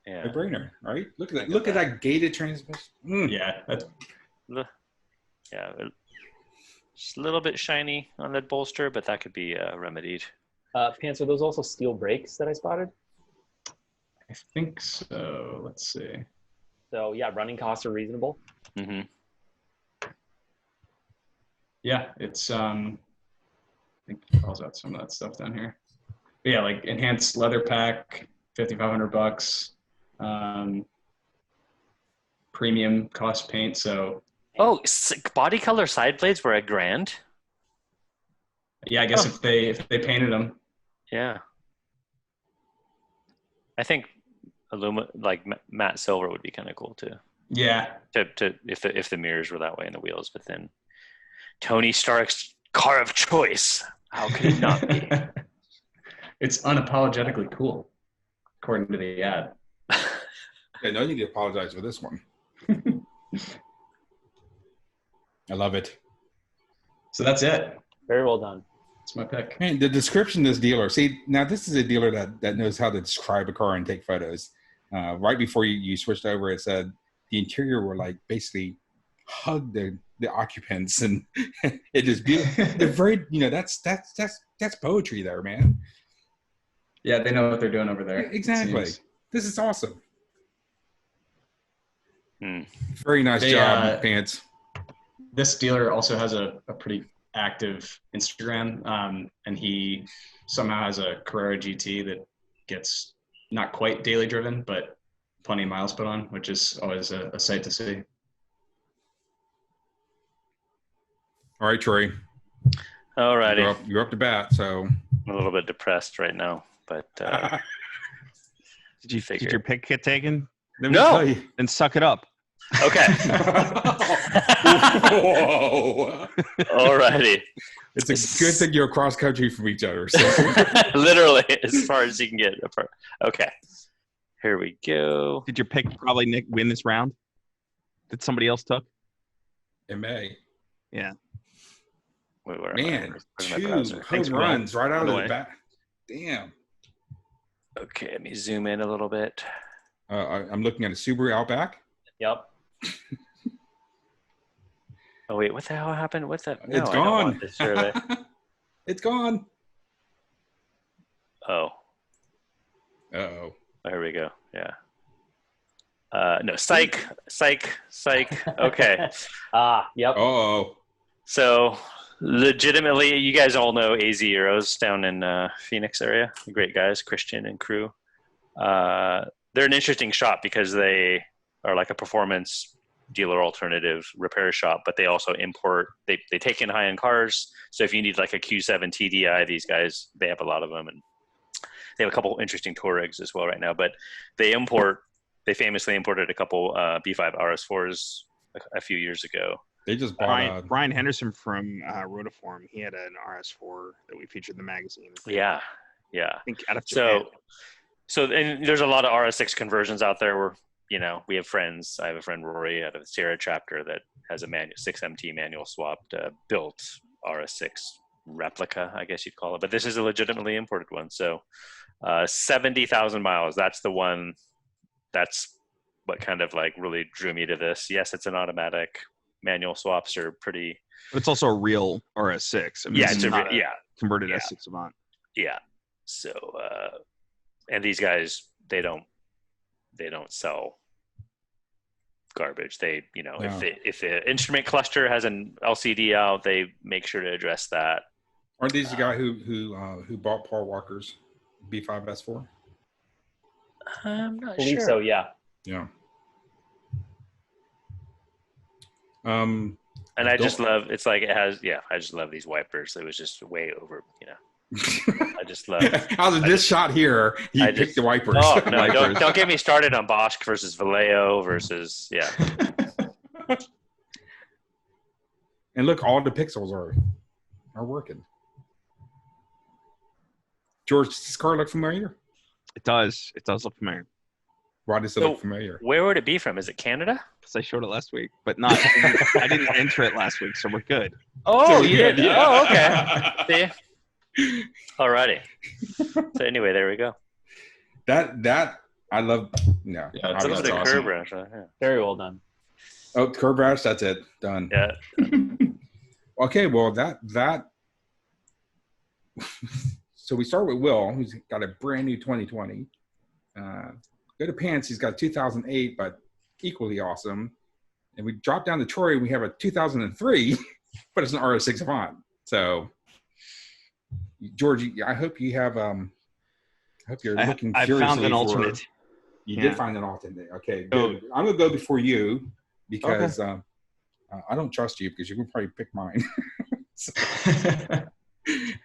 Yeah. No brainer, right? Look at that. Look at that gated transmission. Yeah. Just a little bit shiny on that bolster, but that could be remedied. Pants, are those also steel brakes that I spotted? I think so. Let's see. So yeah, running costs are reasonable. Mm-hmm. Yeah, it's I think it calls out some of that stuff down here. But yeah, like enhanced leather pack, $5,500. Premium cost paint. So Oh, body color side blades were $1,000. yeah, I guess if they painted them. Yeah. I think like matte silver would be kind of cool too. Yeah. If the mirrors were that way in the wheels, but then Tony Stark's car of choice. How could it not be? It's unapologetically cool, according to the ad. Yeah, no need to apologize for this one. I love it. So that's it. Very well done. That's my pick. Man, the description of this dealer. See, now this is a dealer that knows how to describe a car and take photos. Right before you switched over, it said the interior were like basically hug the occupants, and it just they're very, that's poetry there, man. Yeah, they know what they're doing over there. Exactly. This is awesome. Mm. Very nice job, Pants. This dealer also has a pretty active Instagram, and he somehow has a Carrera GT that gets not quite daily driven, but plenty of miles put on, which is always a sight to see. All right, Troy. All righty. You're up to bat, so I'm a little bit depressed right now, but Did your pick get taken? No. Then suck it up. Okay. Whoa. All righty. It's a good thing you're across country from each other. So. Literally, as far as you can get. Okay. Here we go. Did your pick probably, Nick, win this round? That somebody else took? It may. Yeah. Wait, where Man, where's my 2 browser? home runs right out of way. the bat. Damn. Okay, let me zoom in a little bit. I'm looking at a Subaru Outback. Yep. Oh wait, what the hell happened? What's that? It's I don't gone. want this survey. It's gone. Oh, Uh-oh. here we go. Yeah. No, psych. Okay. Yep. Uh-oh. So, legitimately, you guys all know AZ Euros down in Phoenix area. Great guys, Christian and crew. They're an interesting shop because they are like a performance dealer alternative repair shop, but they also import, they take in high-end cars. So if you need like a Q7 TDI, these guys, they have a lot of them, and they have a couple interesting Touaregs as well right now, but they famously imported a couple B5 RS4s a few years ago. They just bought Brian Henderson from Rotiform. He had an RS4 that we featured in the magazine. Yeah. I think out of Japan. So and there's a lot of RS6 conversions out there where, we have friends. I have a friend, Rory, out of the Sierra chapter that has a 6MT manual swapped built RS6 replica, I guess you'd call it. But this is a legitimately imported one. So 70,000 miles. That's the one. That's what kind of like really drew me to this. Yes, it's an automatic. Manual swaps are pretty. But it's also a real RS6. I mean, Yeah, it's it's not a converted yeah. S6 Avant. Yeah. So, and these guys, they don't sell garbage. They, if the instrument cluster has an LCD out, they make sure to address that. Aren't these the guy who bought Paul Walker's B5 S4? I'm not I believe sure. so, yeah. Yeah. And I just love, it's like it has, I just love these wipers. It was just way over, I just love. Out of this shot here, you picked the wipers. Oh, no, don't get me started on Bosch versus Vallejo versus, And look, all the pixels are working. George, does this car look familiar? It does. It does look familiar. Why does it look familiar? Where would it be from? Is it Canada? Because I showed it last week, but not. I didn't enter it last week, so we're good. Oh, you did? Yeah. Oh, okay. See? Alrighty. So anyway, there we go. That I love. Yeah, Yeah, Look at that's the awesome. curb rash. Yeah. Very well done. Oh, curb rash. That's it. Done. Yeah. Okay, well that so we start with Will, who's got a brand new 2020. Go to Pants, he's got 2008, but equally awesome. And we drop down to Troy, and we have a 2003, but it's an RS6 Avant. So, George, I hope you have. I hope you're looking I furiously found an alternate. You Yeah. did find an alternate. Okay, good. I'm gonna go before you because I don't trust you because you will probably pick mine. So,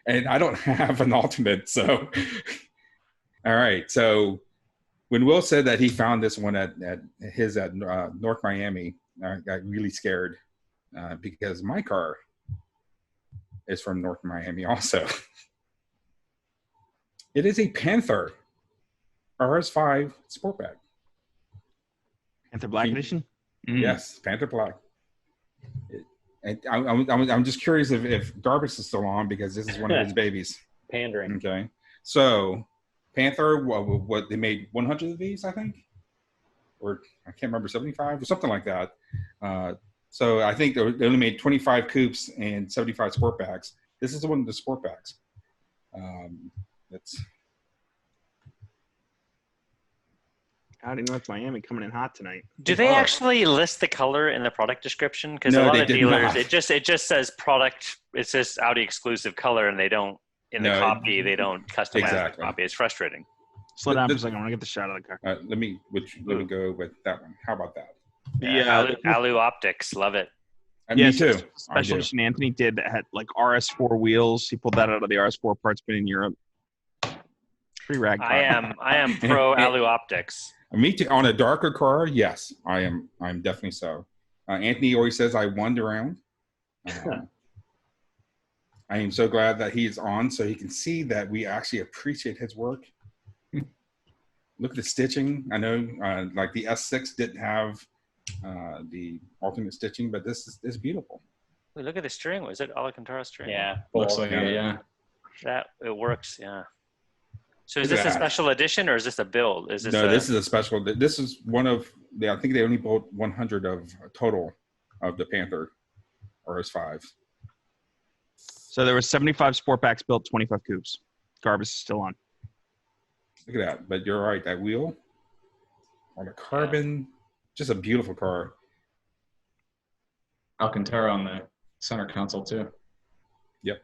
and I don't have an alternate. So, all right. So, when Will said that he found this one at North Miami, I got really scared because my car is from North Miami also. It is a Panther RS5 Sportback. Panther Black Edition? Yes, Panther Black. And I'm just curious if Garbus is still on because this is one of his babies. Pandering. Okay. So, Panther, what they made 100 of these, I think? Or I can't remember, 75 or something like that. So I think they only made 25 coupes and 75 sportbacks. This is one of the sportbacks. That's Audi North Miami coming in hot tonight. Do they actually list the color in the product description? Because No, a lot they of did dealers, not. it just says product. It says Audi exclusive color, and they don't in the No, copy. They don't customize exactly. the copy. It's frustrating. Slow down for a second. I want to get the shot of the car. let me go with that one. How about that? Yeah, Alu Optics, love it. Me too. Special edition Anthony did that had like RS4 wheels. He pulled that out of the RS4 parts bin in Europe. Pretty rad car. I am pro Alu Optics. Me too. On a darker car, yes, I am. I'm definitely so. Anthony always says I won the round. I am so glad that he is on, so he can see that we actually appreciate his work. Look at the stitching. I know, like the S6 didn't have the alternate stitching, but this is beautiful. Wait, look at the steering wheel. Is it Alcantara steering wheel? Yeah. Looks like it, yeah. That it works. Yeah. So is this a special edition or is this a build? Is this this is a special. This is one of I think they only built 100 of total of the Panther RS5. So there were 75 sportbacks built, 25 coupes. Garbus is still on. Look at that. But you're right. That wheel on a carbon, just a beautiful car. Alcantara on the center console too. Yep.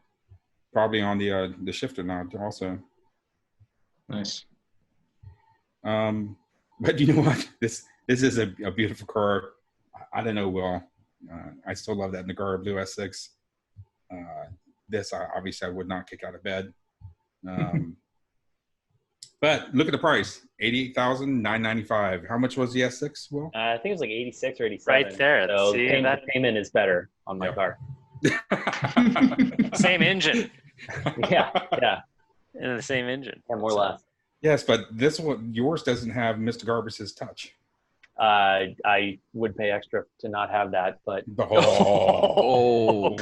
Probably on the shifter now also. Nice. But you know what? This is a beautiful car. I don't know, Will. I still love that Nagara Blue S6. This, obviously, I would not kick out of bed. But look at the price, $88,995. How much was the S6, Will? I think it was like 86 or 87. Right there. So See, the payment is better on my car. Same engine. Yeah. In the same engine. Yeah, more or less. Yes, but this one, yours doesn't have Mr. Garbus's touch. I would pay extra to not have that, but wow!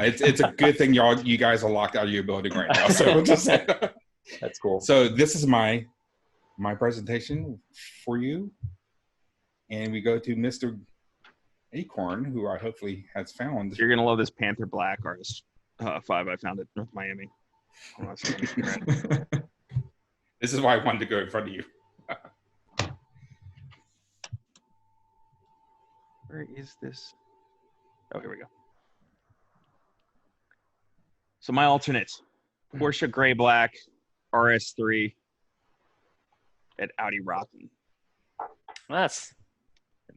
It's a good thing you guys are locked out of your building right now. So we'll just that's cool. So this is my presentation for you, and we go to Mr. Achorn, who I hopefully has found. You're gonna love this Panther Black RS5. I found it in North Miami. This is why I wanted to go in front of you. Where is this? Oh, here we go. So my alternates, Porsche Gray Black RS3 at Audi Rocken. That's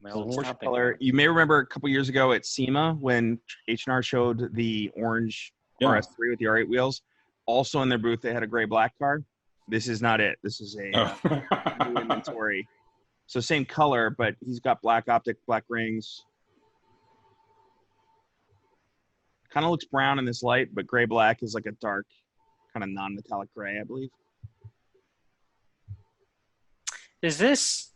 my old Porsche stomping color. ground. You may remember a couple years ago at SEMA when H&R showed the orange RS3 with the R8 wheels. Also in their booth, they had a gray black car. This is not it. This is a new inventory. So same color, but he's got black optic, black rings. Kind of looks brown in this light, but gray black is like a dark, kind of non-metallic gray, I believe. Is this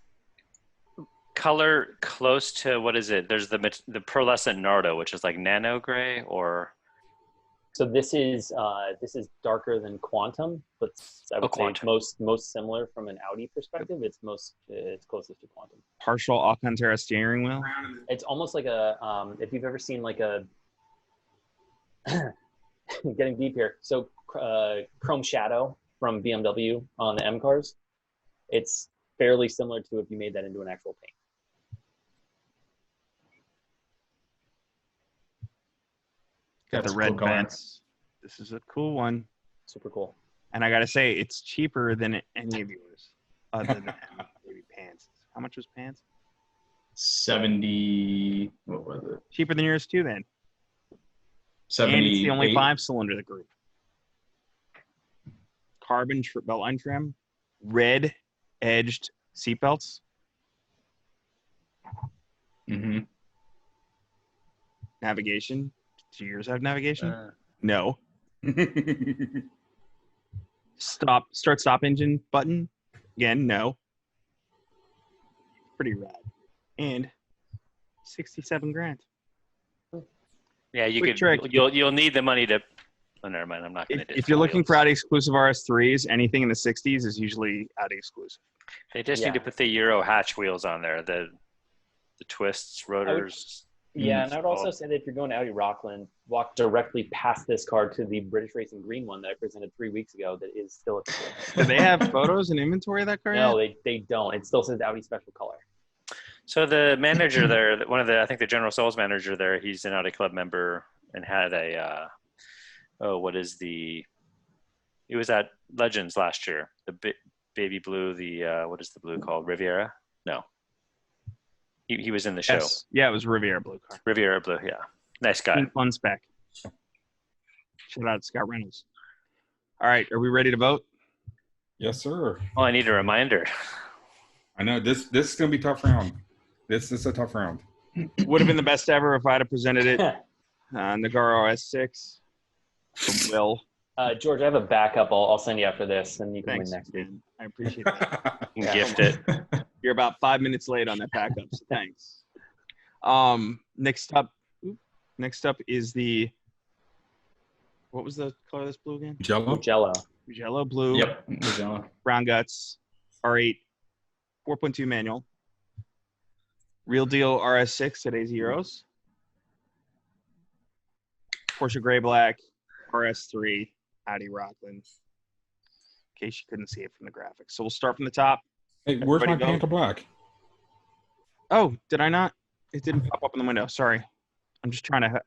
color close to, what is it? There's the pearlescent Nardo, which is like nano gray, or So this is darker than Quantum, but I would say it's most similar from an Audi perspective. It's closest to Quantum. Partial Alcantara steering wheel. It's almost like a if you've ever seen like a getting deep here. So Chrome Shadow from BMW on the M cars, it's fairly similar to if you made that into an actual paint. Got That's the a cool red color. vents. This is a cool one. Super cool. And I got to say, it's cheaper than any of yours, other than maybe pants. How much was pants? 70. What was it? Cheaper than yours too, then. 78. And it's the only 5-cylinder of the group. Carbon belt line trim, red edged seatbelts. Mm-hmm. Navigation. Do yours have navigation? No. Start stop engine button. Again, no. Pretty rad. And 67 grand. Yeah, you Quick could. trick. You'll need the money to. Oh, never mind. I'm not going to do. If you're looking for Audi exclusive RS3s, anything in the 60s is usually Audi exclusive. They just need to put the Euro hatch wheels on there. The twists, rotors. Yeah, and I would also say that if you're going to Audi Rockland, walk directly past this car to the British Racing Green one that I presented 3 weeks ago that is still a Do they have photos and inventory of that car? No, yet? they don't. It still says Audi Special Color. So the manager there, I think the general sales manager there, he's an Audi Club member and had a, he was at Legends last year. The baby blue, what is the blue called? Riviera? No. He was in the show. Yes. Yeah, it was Riviera Blue car. Riviera Blue, yeah. Nice guy. Fun spec. Shout out to Scott Reynolds. All right, are we ready to vote? Yes, sir. Oh, I need a reminder. I know this is gonna be a tough round. This is a tough round. Would have been the best ever if I'd have presented it. Nagaro S6 from Will. George, I have a backup. I'll send you after this, and you can Thanks, win next week. man. I appreciate that. You can gift it. You're about 5 minutes late on that backup, so thanks. Next up is the, what was the color of this blue again? Jello. Jello blue. Yep. Jello. Brown guts. R8 4.2 manual. Real deal RS6 today's Euros. Porsche Gray Black RS3 Audi Rockland. In case you couldn't see it from the graphics. So we'll start from the top. Hey, where's my Everybody Panther Black? Oh, did I not? It didn't pop up in the window. Sorry. I'm just trying to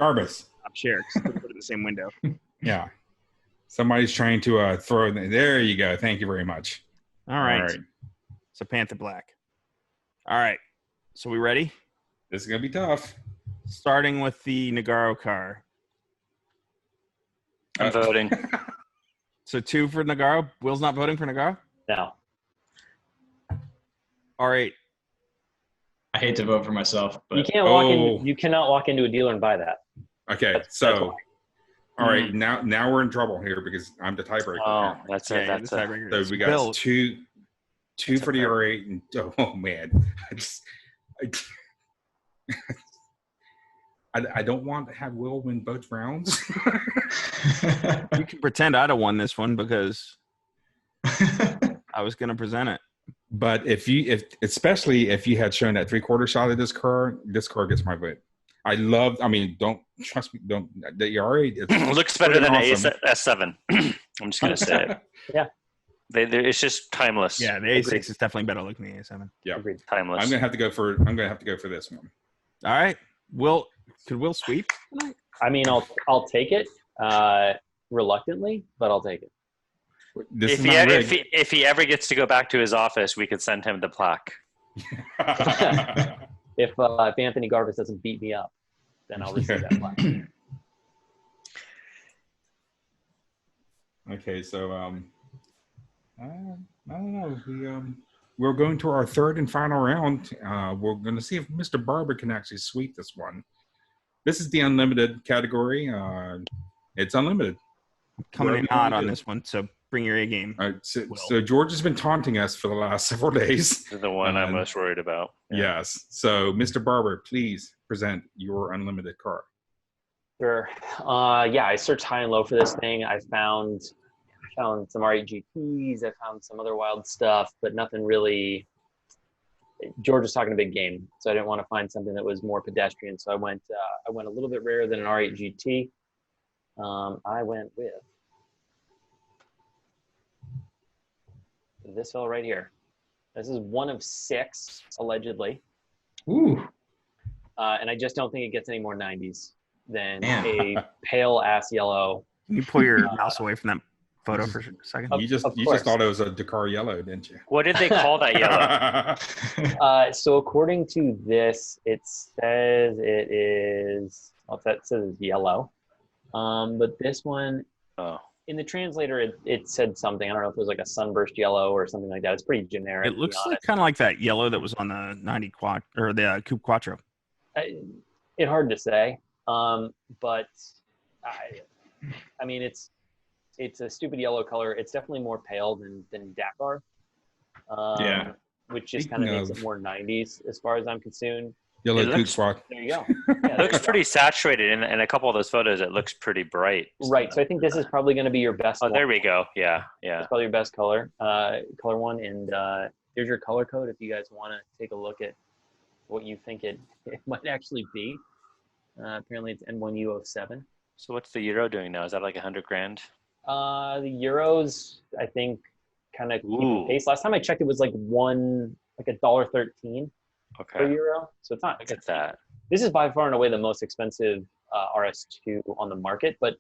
Garbus. share because I put it in the same window. Yeah. Somebody's trying to throw. There you go. Thank you very much. All right. So Panther Black. All right. So we ready? This is gonna be tough. Starting with the Nagaro car. I'm voting. So 2 for Nagaro. Will's not voting for Nagaro? No. All right. I hate to vote for myself, but You can't walk in. You cannot walk into a dealer and buy that. Okay. That's So, why. all right. Now we're in trouble here because I'm the tiebreaker. Oh, that's it. Yeah, That's the it. tiebreaker. So we got Bill, two for the R8. And, oh man, I don't want to have Will win both rounds. you can pretend I'd have won this one because I was going to present it. But especially if you had shown that 3/4 shot of this car gets my vote. Don't trust me. The R8 Looks better than awesome. an S7. I'm just gonna say it. Yeah. It's just timeless. Yeah, the A6 is definitely better looking than the A7. Yeah, Agreed. Timeless. I'm gonna have to go for this one. All right. Could Will sweep tonight? I mean, I'll take it reluctantly, but I'll take it. This if is he, not if, rigged. he, if he ever gets to go back to his office, we could send him the plaque. If Anthony Garvis doesn't beat me up, then I'll receive that plaque. Okay, so I don't know. We're going to our third and final round. We're going to see if Mr. Barber can actually sweep this one. This is the unlimited category. It's unlimited. Coming in hot on this one, so bring your A game. So George has been taunting us for the last several days. This is the one I'm most worried about. Yeah. Yes. So, Mr. Barber, please present your unlimited car. Sure. I searched high and low for this thing. I found some R8 GTs. I found some other wild stuff, but nothing really George was talking a big game, so I didn't want to find something that was more pedestrian. So I went a little bit rarer than an R8 GT. I went with this fellow right here. This is one of 6, allegedly. Ooh. And I just don't think it gets any more 90s than a pale ass yellow. Can you pull your mouse away from that photo for a second? You just thought it was a Dakar yellow, didn't you? What did they call that yellow? So according to this, it says it is. Well, that says it's yellow. But this one, in the translator, it said something. I don't know if it was like a sunburst yellow or something like that. It's pretty generic. It looks like kind of like that yellow that was on the 90 Quad or the Coupe Quattro. It's hard to say, but I mean, it's a stupid yellow color. It's definitely more pale than Dakar. Which just kind of makes it more 90s as far as I'm concerned. Yellow Coupe Quad. There you go. It looks pretty saturated in a couple of those photos. It looks pretty bright. Right. So I think this is probably going to be your best. Oh, there we go. Yeah. It's probably your best color one. And here's your color code if you guys want to take a look at what you think it might actually be. Apparently it's N1U07. So what's the euro doing now? Is that like $100,000? The euros, I think, kind of keep pace. Last time I checked, it was like $1.13 per euro. So it's not. Look at that. This is by far and away the most expensive RS2 on the market, but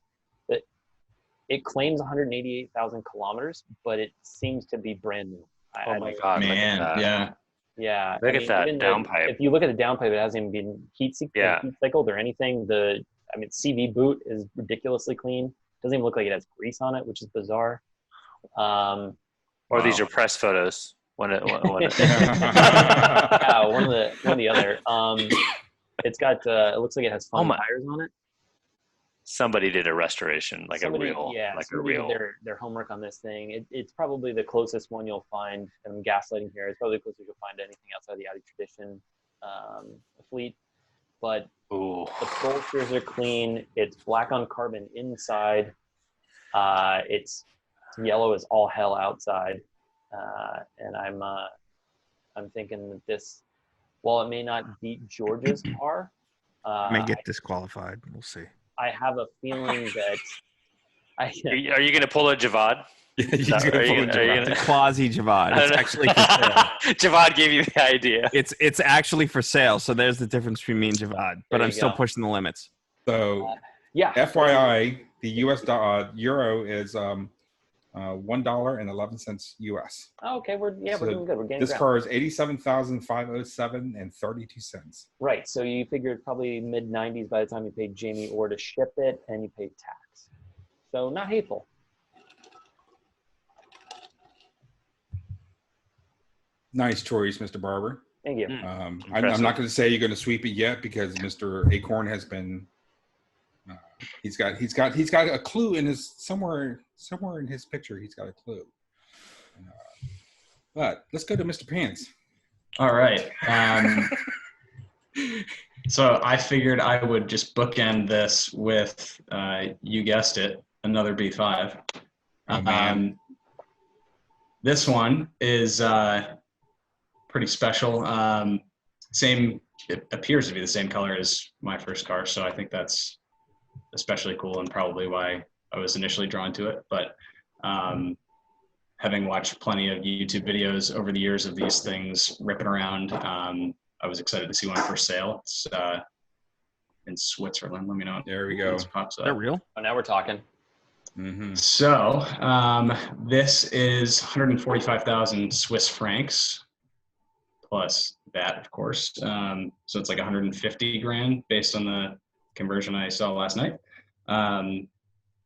it claims 188,000 kilometers, but it seems to be brand new. Oh my God, man! Yeah. Look at that downpipe. If you look at the downpipe, it hasn't even been heat cycled or anything. CV boot is ridiculously clean. Doesn't even look like it has grease on it, which is bizarre. Or these are press photos. One of the other. It's got. It looks like it has foam tires on it. Somebody did a restoration, a real. Their homework on this thing. It's probably the closest one you'll find. And I'm gaslighting here. It's probably the closest you'll find to anything outside the Audi tradition fleet. But the bolsters are clean. It's black on carbon inside. It's yellow as all hell outside. And I'm thinking that this, while it may not beat George's car, may get disqualified. We'll see. I have a feeling that. Are you going to pull a Javad? It's a quasi Javad. It's actually for sale. Javad gave you the idea. It's actually for sale. So there's the difference between me and Javad. But I'm still pushing the limits. So, FYI, the US euro is $1.11 US. Oh, okay, we're doing good. We're getting this car is $87,507.32. Right. So you figured probably mid 90s by the time you paid Jamie Orr to ship it, and you paid tax. So not hateful. Nice choice, Mr. Barber. Thank you. I'm not going to say you're going to sweep it yet because Mr. Achorn has been. He's got a clue in his somewhere in his picture. He's got a clue. But let's go to Mr. Pants. All right. So I figured I would just bookend this with, you guessed it, another B5. Oh, man. This one is pretty special. It appears to be the same color as my first car, so I think that's especially cool and probably why I was initially drawn to it. But having watched plenty of YouTube videos over the years of these things ripping around, I was excited to see one for sale. It's in Switzerland. Let me know. There we go. Pops up. Is that real? Oh, now we're talking. Mm-hmm. So this is 145,000 Swiss francs plus that, of course. So it's like 150 grand based on the conversion I saw last night.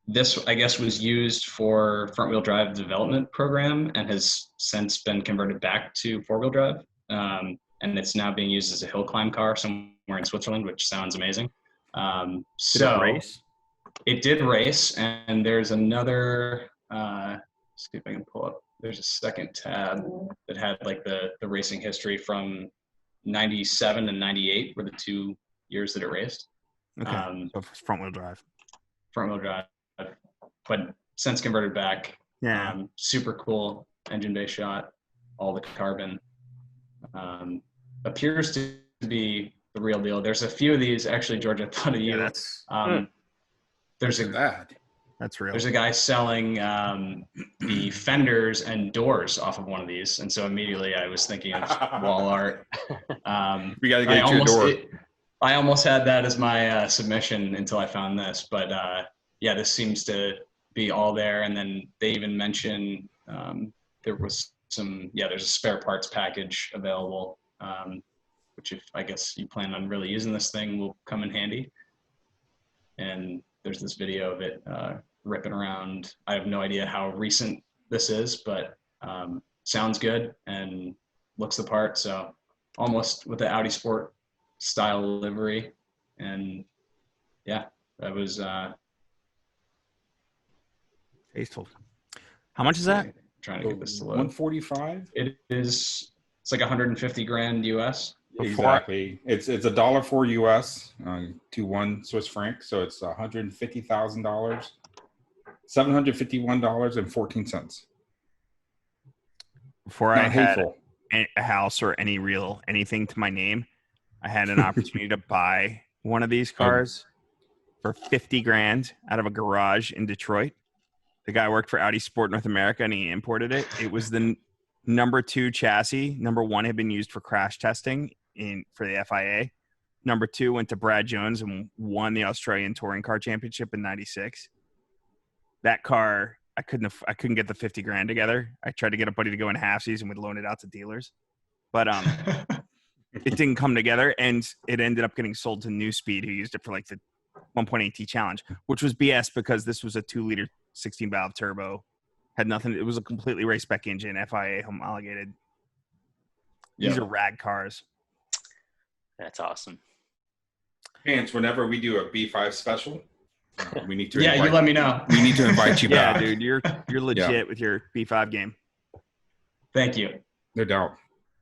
This, I guess, was used for front-wheel drive development program and has since been converted back to four-wheel drive. And it's now being used as a hill climb car somewhere in Switzerland, which sounds amazing. Did it race? It did race, and there's another, see if I can pull up. There's a second tab that had like the racing history from 97 and 98 were the 2 years that it raced. Okay, so front-wheel drive. Front-wheel drive, but since converted back. Yeah. Super cool engine bay shot, all the carbon. Appears to be the real deal. There's a few of these. Actually, George, I thought of you. That's real. There's a guy selling the fenders and doors off of one of these, and so immediately I was thinking of wall art. We got to get you a door. I almost had that as my submission until I found this, but yeah, this seems to be all there. And then they even mention there was there's a spare parts package available, which if I guess you plan on really using this thing will come in handy. And there's this video of it ripping around. I have no idea how recent this is, but sounds good and looks the part. So almost with the Audi Sport style livery. And yeah, that was tasteful. How much is that? Trying to get this to load. 145. It's like 150 grand US. Exactly. It's $1.04 US to 1 Swiss franc, so it's $150,000, $751.14. Before I had a house or anything to my name, I had an opportunity to buy one of these cars for 50 grand out of a garage in Detroit. The guy worked for Audi Sport North America, and he imported it. It was the number 2 chassis. Number 1 had been used for crash testing for the FIA. Number 2 went to Brad Jones and won the Australian Touring Car Championship in '96. That car, I couldn't get the 50 grand together. I tried to get a buddy to go in halfsies and would loan it out to dealers, but it didn't come together, and it ended up getting sold to New Speed, who used it for like the 1.8T Challenge, which was BS because this was a 2-liter 16-valve turbo. Had nothing. It was a completely race spec engine, FIA homologated. These are rad cars. That's awesome. Pants, whenever we do a B5 special, we need to. Yeah, you let me know. We need to invite you back. Yeah, dude, you're legit with your B5 game. Thank you. No doubt.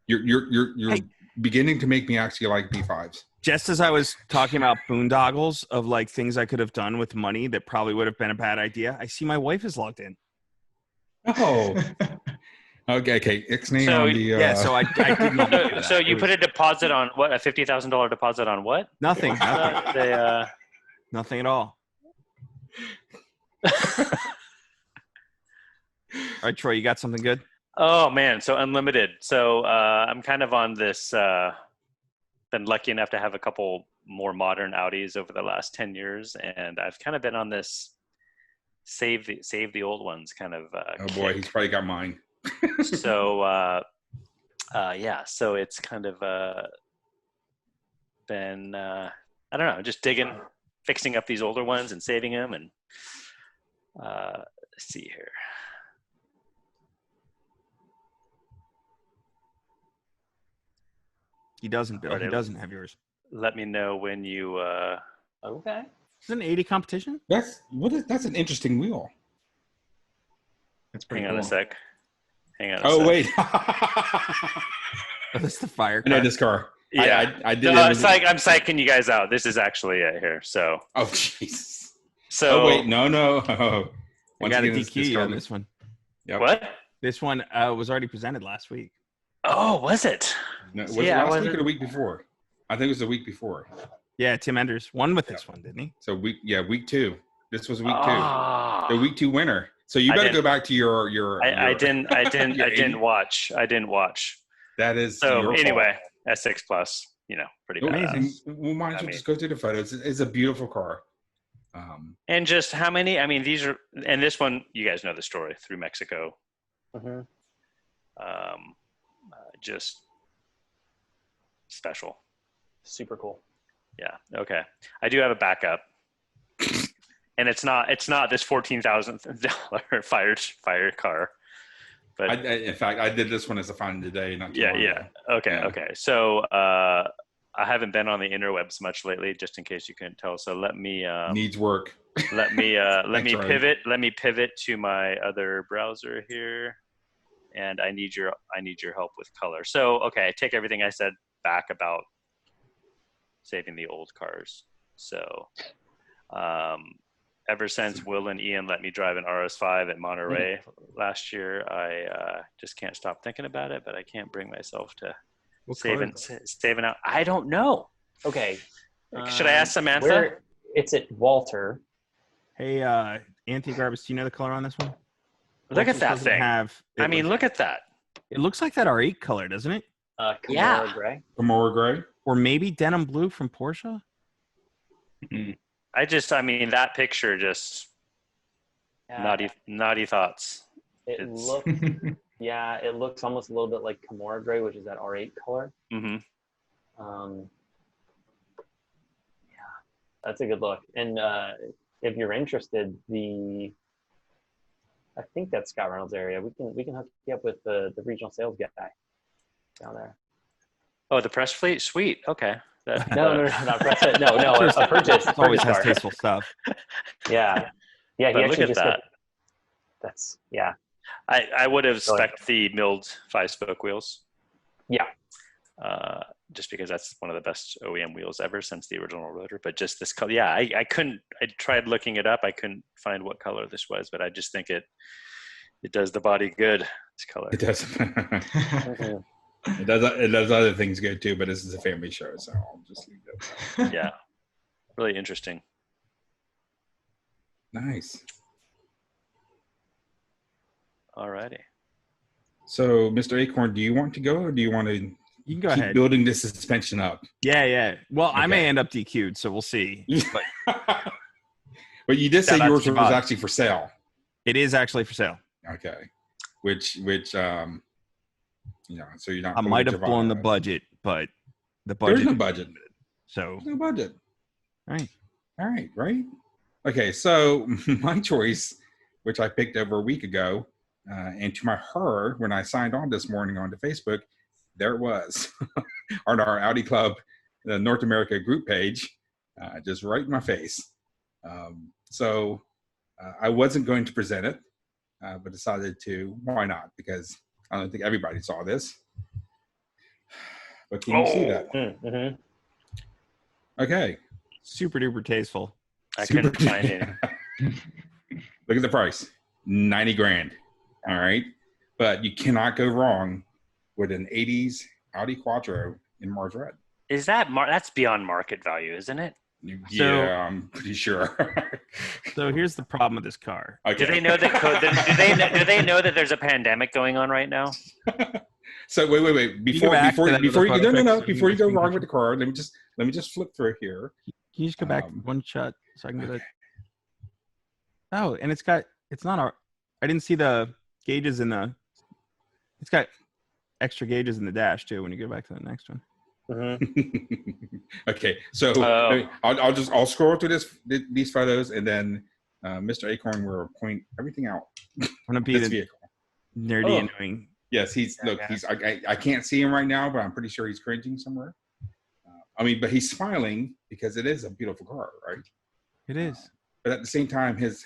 You're beginning to make me actually like B5s. Just as I was talking about boondoggles of like things I could have done with money that probably would have been a bad idea, I see my wife is logged in. Oh. Okay. Ixnay So, on the. So I didn't. So you put a deposit on what? A $50,000 deposit on what? Nothing. They, Nothing at all. All right, Troy, you got something good? Oh man, so unlimited. So I'm kind of on this. Been lucky enough to have a couple more modern Audis over the last 10 years, and I've kind of been on this save the old ones kind of. Oh boy, he's probably got mine. So yeah, so it's kind of been I don't know, just digging, fixing up these older ones and saving them, and let's see here. He doesn't, Bill. He doesn't have yours. Let me know when you. Okay. Is it an 80 competition? That's an interesting wheel. That's pretty Hang on cool. a sec. Wait. Oh, that's the fire I car. know this car. Yeah, I did. No, I'm psyching you guys out. This is actually it here. So. Oh jeez. So. Oh wait, no. Oh. I got a DQ on this one. Yep. What? This one was already presented last week. Oh, was it? No, was Yeah, it last week or the week before? I think it was the week before. Yeah, Tim Enders won with this one, didn't he? So week 2. This was week 2. Ah. The week 2 winner. So you better go back to your. I didn't watch. That is So your anyway, S6 Plus, pretty amazing. badass. Well, why don't you just go through the photos? It's a beautiful car. And just how many? I mean, these are, and this one, you guys know the story, through Mexico. Mm-hmm. Just special. Super cool. Yeah. Okay. I do have a backup, and it's not this $14,000 fire car, but in fact, I did this one as a find today. Not too long yeah. ago. Okay. Yeah. Okay. So I haven't been on the interwebs much lately, just in case you couldn't tell. So let me Needs work. let me Right. pivot. Let me pivot to my other browser here, and I need your help with color. So okay, I take everything I said back about saving the old cars. So ever since Will and Ian let me drive an RS5 at Monterey last year, I just can't stop thinking about it, but I can't bring myself to Saving out. I don't know. Okay. Should I ask Samantha? It's at Walter. Hey, Anthony Garbus, do you know the color on this one? Look at that thing. Look at that. It looks like that R8 color, doesn't it? Kimura Gray. Kimura Gray. Or maybe denim blue from Porsche? That picture just naughty thoughts. It looks almost a little bit like Kimura Gray, which is that R8 color. Mm-hmm. That's a good look. And if you're interested, I think that's Scott Reynolds' area. We can hook you up with the regional sales guy down there. Oh, the press fleet? Sweet. Okay. No, not press fleet. No, a purchase. Always has tasteful stuff. Yeah. He actually look at that. That's I would have spec'd the milled 5-spoke wheels. Yeah. Just because that's one of the best OEM wheels ever since the original rotor. But just this color, I couldn't. I tried looking it up. I couldn't find what color this was, but I just think it does the body good. This color. It does. It does other things good too. But this is a family show, so I'll just leave it. Yeah, really interesting. Nice. Alrighty. So, Mr. Achorn, do you want to go, or do you want to? You can go keep ahead. Building this suspension up. Yeah. Well, Okay. I may end up DQ'd, so we'll see. But you did say Shout out yours to was Bob. actually for sale. It is actually for sale. Okay. Which so you're not. I might have blown the budget, but the budget. There's no budget. So There's no budget. All right. Right. Okay, so my choice, which I picked over a week ago, and to my horror, when I signed on this morning onto Facebook, there it was on our Audi Club, the North America group page, just right in my face. So I wasn't going to present it, but decided to. Why not? Because I don't think everybody saw this. But can you see that? Mm-hmm. Okay. Super duper tasteful. I couldn't find it. Look at the price, $90,000. All right, but you cannot go wrong with an '80s Audi Quattro in Mars Red. Is that's beyond market value, isn't it? Yeah, I'm pretty sure. So here's the problem with this car. Okay. Do they know that? Do they know that there's a pandemic going on right now? So wait. Before you go wrong with the car, let me just flip through here. Can you just go back one shot so I can get it? Oh, and I didn't see the gauges it's got extra gauges in the dash too when you go back to the next one. Mm-hmm. Okay, so I'll scroll through these photos, and then Mr. Achorn will point everything out. I'm gonna be the vehicle. Nerdy annoying. Yes, I can't see him right now, but I'm pretty sure he's cringing somewhere. But he's smiling because it is a beautiful car, right? It is. But at the same time, his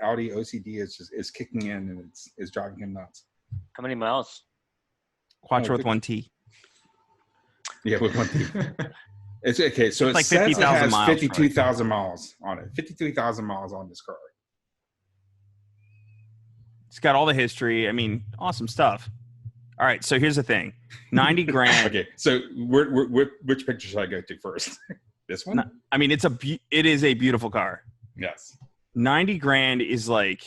Audi OCD is kicking in, and it's driving him nuts. How many miles? Quattro with one T. Yeah, with one T. It's okay. So it like says 50,000 it miles. has 52,000 miles on it. 53,000 miles on this car. It's got all the history. Awesome stuff. All right, so here's the thing. $90,000. Okay, so which picture should I go to first? This one? It is a beautiful car. Yes. $90,000 is like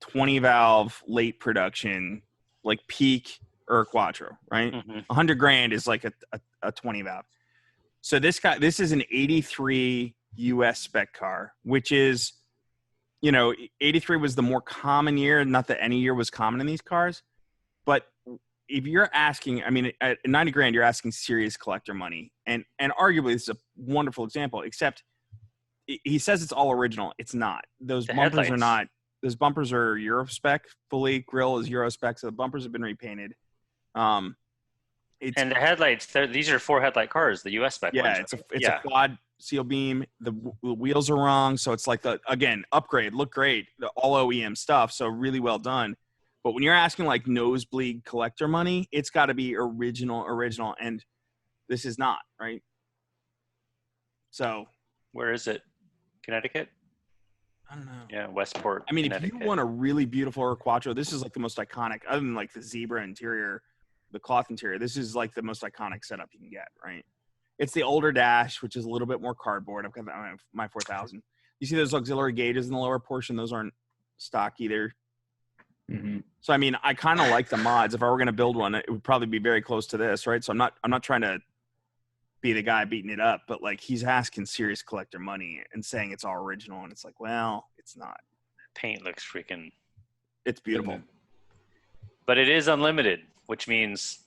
20 valve late production, like peak Quattro, right? Mm-hmm. $100,000 is like a 20 valve. So this is an 83 US spec car, which is, 83 was the more common year. Not that any year was common in these cars, but if you're asking, at $90,000, you're asking serious collector money, and arguably this is a wonderful example. Except he says it's all original. It's not. Those bumpers are not. Those bumpers are Euro spec. Fully grill is Euro spec, so the bumpers have been repainted. And the headlights. These are 4 headlight cars. The US spec. Yeah, ones. it's a quad seal beam. The wheels are wrong, so it's like upgrade. Look great. The all OEM stuff. So really well done. But when you're asking like nosebleed collector money, it's got to be original, and this is not, right? So where is it? Connecticut? I don't know. Yeah, Westport. If you want a really beautiful Quattro, this is like the most iconic, other than like the zebra interior. the cloth interior. This is like the most iconic setup you can get, right? It's the older dash, which is a little bit more cardboard. I've got my 4000. You see those auxiliary gauges in the lower portion? Those aren't stock either. Mm-hmm. So, I mean, I kind of like the mods. If I were going to build one, it would probably be very close to this, right? So I'm not trying to be the guy beating it up, but like he's asking serious collector money and saying it's all original. And it's like, well, it's not. Paint looks freaking. It's beautiful. But it is unlimited, which means.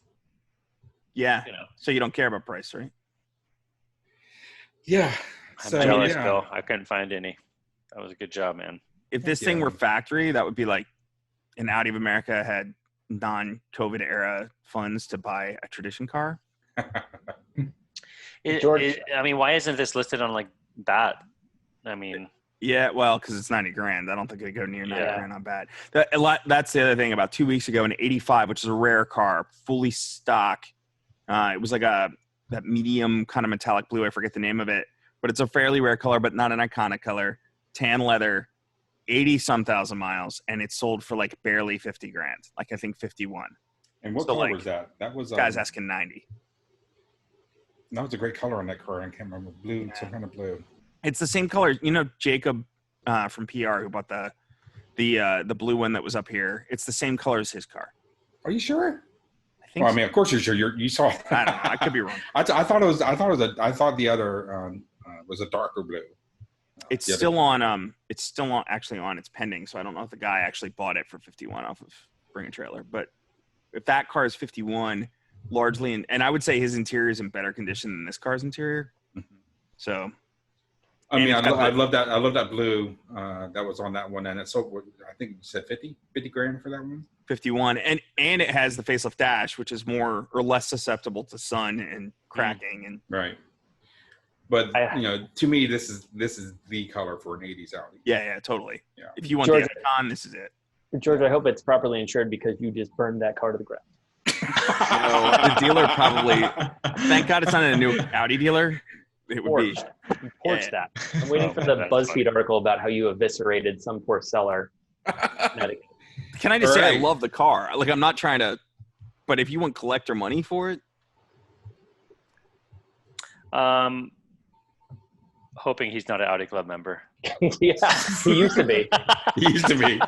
Yeah. So you don't care about price, right? Yeah. I'm So, jealous, yeah. Bill. I couldn't find any. That was a good job, man. If this thing were factory, that would be like an Audi of America had non-COVID era funds to buy a tradition car. I mean, why isn't this listed on like that? I mean, yeah, well, because it's $90,000. I don't think they go near $90,000 on bad. That's the other thing. About 2 weeks ago, an 85, which is a rare car, fully stock. It was like that medium kind of metallic blue. I forget the name of it, but it's a fairly rare color, but not an iconic color. Tan leather, 80-some thousand miles, and it sold for like barely $50,000. Like I think 51. And what color was that? That was guy's asking 90. That was a great color on that car. I can't remember, blue, some kind of blue. It's the same color. You know, Jacob from PR who bought the blue one that was up here. It's the same color as his car. Are you sure? I think. Well, I mean, of course you're sure. You saw. I don't know. I could be wrong. I thought the other was a darker blue. It's still on. It's still on. Actually, on. It's pending. So I don't know if the guy actually bought it for 51 off of Bring a Trailer. But if that car is 51, largely, and I would say his interior is in better condition than this car's interior. Mm-hmm. So. I mean, I love that. I love that blue that was on that one, and it's so. I think you said $50,000 for that one. 51, and it has the facelift dash, which is more or less susceptible to sun and cracking and right. But to me, this is the color for an '80s Audi. Yeah, totally. Yeah. If you want the icon, this is it. George, I hope it's properly insured because you just burned that car to the ground. The dealer probably. Thank God it's not a new Audi dealer. It would be. Porch that. I'm waiting for the BuzzFeed article about how you eviscerated some poor seller. Can I just say I love the car? Like, I'm not trying to, but if you want collector money for it, hoping he's not an Audi Club member. Yeah, he used to be. He used to be.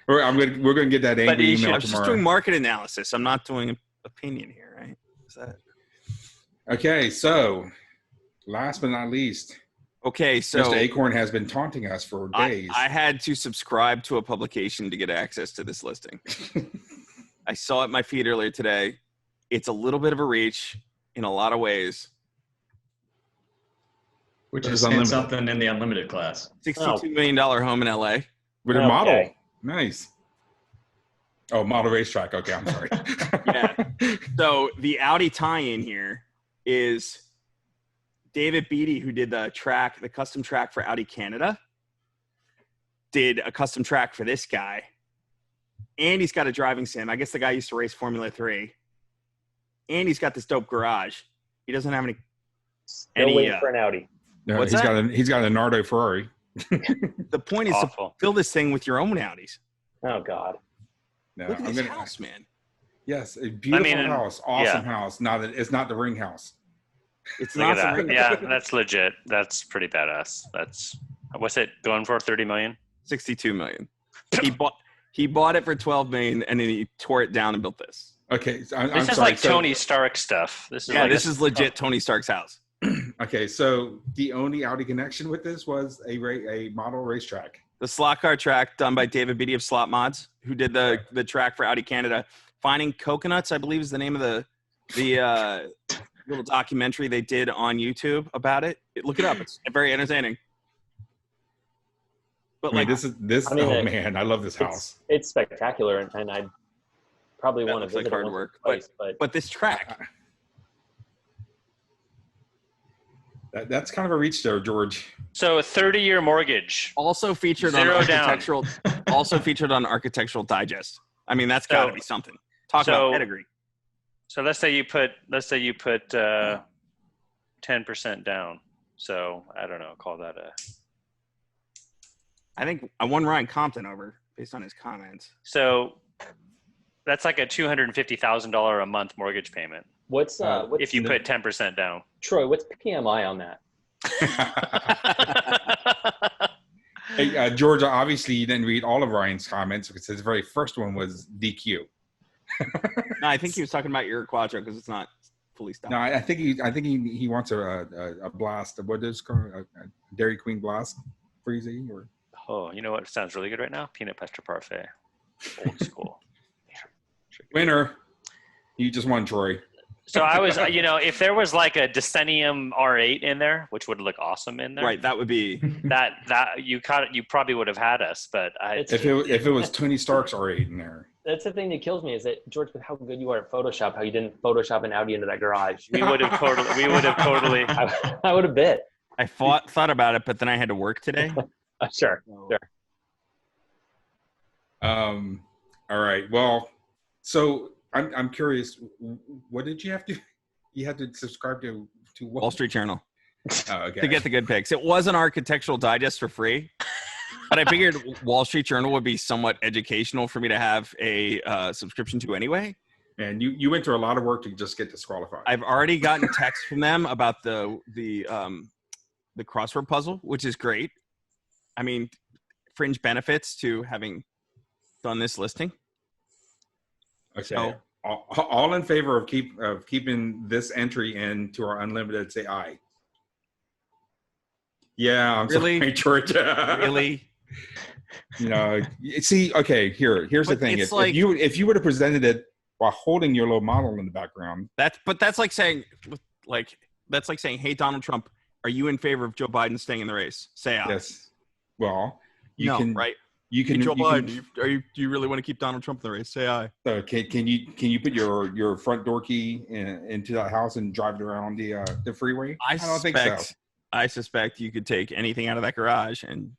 We're gonna get that angry email tomorrow. I'm just doing market analysis. I'm not doing opinion here, right? Is that okay? So, last but not least. Okay, so Mr. Achorn has been taunting us for days. I had to subscribe to a publication to get access to this listing. I saw it in my feed earlier today. It's a little bit of a reach in a lot of ways. Which is something in the unlimited class. $62 million home in LA. With a model. Nice. Oh, model racetrack. Okay, I'm sorry. Yeah. So the Audi tie-in here is David Beatty, who did the custom track for Audi Canada, did a custom track for this guy. And he's got a driving sim. I guess the guy used to race Formula 3. And he's got this dope garage. He doesn't have any waiting for an Audi. No, he's got a Nardo Ferrari. The point is to fill this thing with your own Audis. Oh God. No, look at this house, man. Yes, a beautiful house. Awesome house. It's not the ring house. It's not the ring. Yeah, that's legit. That's pretty badass. What's it going for? 30 million? 62 million. He bought it for 12 million and then he tore it down and built this. Okay. This is like Tony Stark stuff. This is legit Tony Stark's house. Okay, so the only Audi connection with this was a model racetrack. The slot car track done by David Beatty of Slot Mods, who did the track for Audi Canada. Finding Coconuts, I believe, is the name of the little documentary they did on YouTube about it. Look it up; it's very entertaining. But man, I love this house. It's spectacular, and I probably want to visit like hard work. But this track. That's kind of a reach there, George. So a 30-year mortgage. Also featured on architectural. Also featured on Architectural Digest. I mean, that's got to be something. Talk about pedigree. So let's say you put 10% down. So I don't know. Call that a. I think I won Ryan Compton over based on his comments. So That's like a $250,000 a month mortgage payment. What's if you put 10% down? Troy, what's PMI on that? Hey, Georgia, obviously you didn't read all of Ryan's comments because his very first one was DQ. No, I think he was talking about your Quattro because it's not fully stocked. No, I think he wants a blast. What is it called? A Dairy Queen blast, freezy or. Oh, you know what sounds really good right now? Peanut butter parfait, old school. Winner. You just won, Troy. So I was, if there was like a Decennium R8 in there, which would look awesome in there, Right? That would be that you probably would have had us. But if it was Tony Stark's R8 in there. That's the thing that kills me is that, George, with how good you are at Photoshop, how you didn't Photoshop an Audi into that garage. we would have totally. I would have bit. I thought about it, but then I had to work today. Sure. All right. Well, so I'm curious. What did you have to? You had to subscribe to what? Wall Street Journal okay. to get the good picks. It was an Architectural Digest for free, but I figured Wall Street Journal would be somewhat educational for me to have a subscription to anyway. And you went through a lot of work to just get disqualified. I've already gotten texts from them about the crossword puzzle, which is great. I mean, fringe benefits to having done this listing. Okay. So, all in favor of keeping this entry into our unlimited, say aye. Yeah, I'm really? sorry, Georgia. Really? See, okay, here's the thing. If you would have presented it while holding your little model in the background. That's like saying, hey, Donald Trump, are you in favor of Joe Biden staying in the race? Say aye. Yes. Well, right? You can. Hey, Joe Biden, do you really want to keep Donald Trump in the race? Say aye. So can you put your front door key into that house and drive it around the freeway? I don't think so. I suspect you could take anything out of that garage, and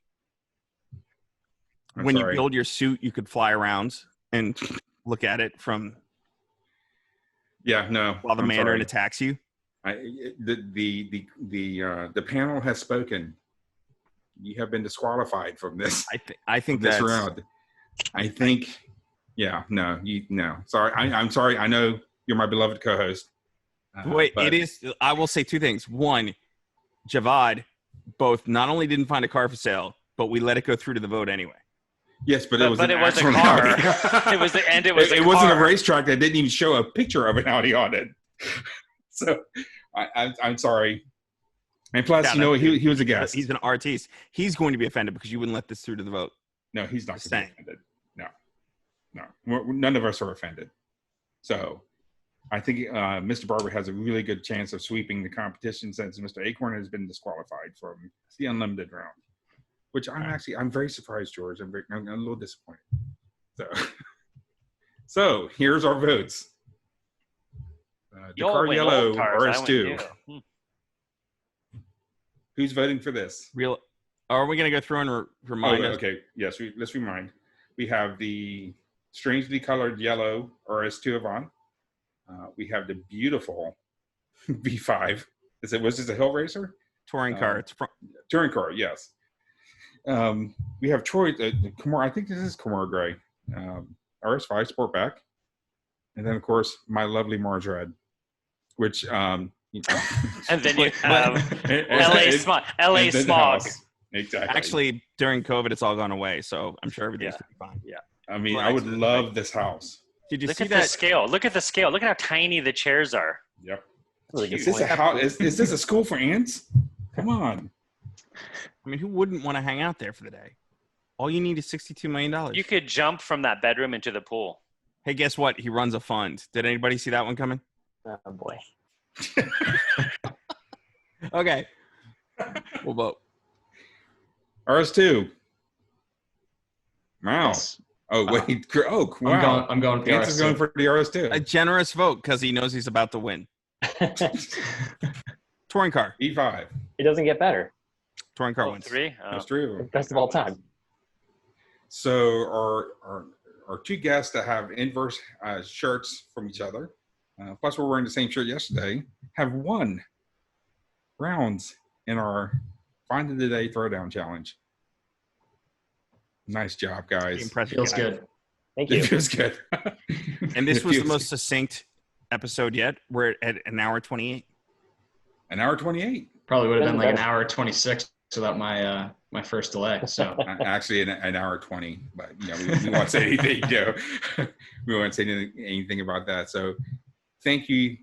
when you build your suit, you could fly around and look at it from. Yeah, no. While the Mandarin attacks you. The panel has spoken. You have been disqualified from this. I think this that's round. I think. Yeah. No. Sorry. I'm sorry. I know you're my beloved co-host. Wait. It is. I will say two things. One, Javad, both not only didn't find a car for sale, but we let it go through to the vote anyway. Yes, but it was a car. It wasn't a racetrack that didn't even show a picture of an Audi on it. So I'm sorry. And plus, he was a guest. He's an artiste. He's going to be offended because you wouldn't let this through to the vote. No, he's not going to be offended. No. None of us are offended. So I think Mr. Barber has a really good chance of sweeping the competition since Mr. Achorn has been disqualified from the unlimited round. Which I'm very surprised, George. I'm a little disappointed. So here's our votes. Dakar Yellow RS2. Who's voting for this? Are we going to go through and remind us? Okay. Yes, let's remind. We have the strangely colored yellow RS2 Avant. We have the beautiful V5. Was this a hill racer? Touring car. Touring car, yes. We have Troy, Camaro. I think this is Camaro Gray. RS5 Sportback. And then, of course, my lovely Mars Red, which and then you have LA smog. Exactly. Actually, during COVID, it's all gone away, so I'm sure everything's going to be fine. Yeah. I mean, I would love this house. Did you Look see at that? the scale. Look at the scale. Look at how tiny the chairs are. Yep. Really is this a house? Is this a school for ants? Come on. I mean, who wouldn't want to hang out there for the day? All you need is $62 million. You could jump from that bedroom into the pool. Hey, guess what? He runs a fund. Did anybody see that one coming? Oh, boy. Okay. We'll vote. RS2. Wow. Yes. Oh, wait. Oh, wow. I'm going for Ants is going for the RS2. A generous vote because he knows he's about to win. Touring car. E5. It doesn't get better. Touring car wins. 3? That's 3 of them. Best of all time. So our two guests that have inverse shirts from each other, plus we're wearing the same shirt yesterday, have won rounds in our Find of the Day Throwdown Challenge. Nice job, guys. Impressive. Feels good. Thank you. It was good. And this It was the feels most succinct episode yet. We're at an hour 28. an hour 28. Probably would have been like an Better. hour 26 without my my first delay. So Actually, an hour 20. But we won't say anything. We won't say anything about that. So, thank you,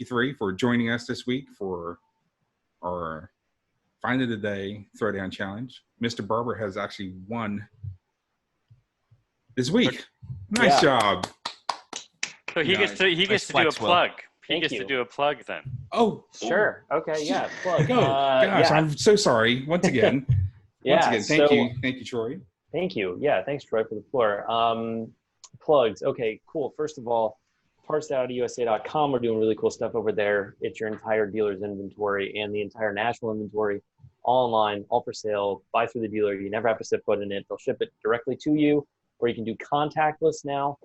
three, for joining us this week for our Find of the Day Throwdown Challenge. Mr. Barber has actually won this week. Nice job. So he gets to do a flex, Will. plug. He Thank gets you. to do a plug then. Oh, Sure. Okay. Yeah. Plug. Go. Gosh, yeah. I'm so sorry. Once again. Yeah. Thank you. Thank you, Troy. Thank you. Yeah. Thanks, Troy, for the floor. Plugs. Okay. Cool. First of all, parts.audiusa.com. We're doing really cool stuff over there. It's your entire dealer's inventory and the entire national inventory, all online, all for sale. Buy through the dealer. You never have to set foot in it. They'll ship it directly to you, or you can do contactless now,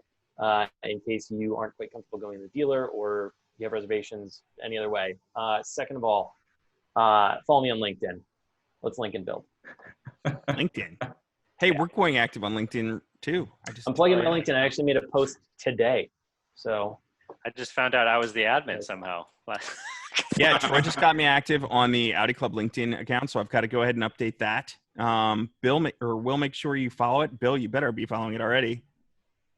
in case you aren't quite comfortable going to the dealer or you have reservations any other way. Second of all, follow me on LinkedIn. Let's link and build. LinkedIn. Hey, we're going active on LinkedIn too. I'm plugging my LinkedIn. I actually made a post today. So I just found out I was the admin somehow. Yeah, Troy just got me active on the Audi Club LinkedIn account, so I've got to go ahead and update that. Will make sure you follow it. Bill, you better be following it already.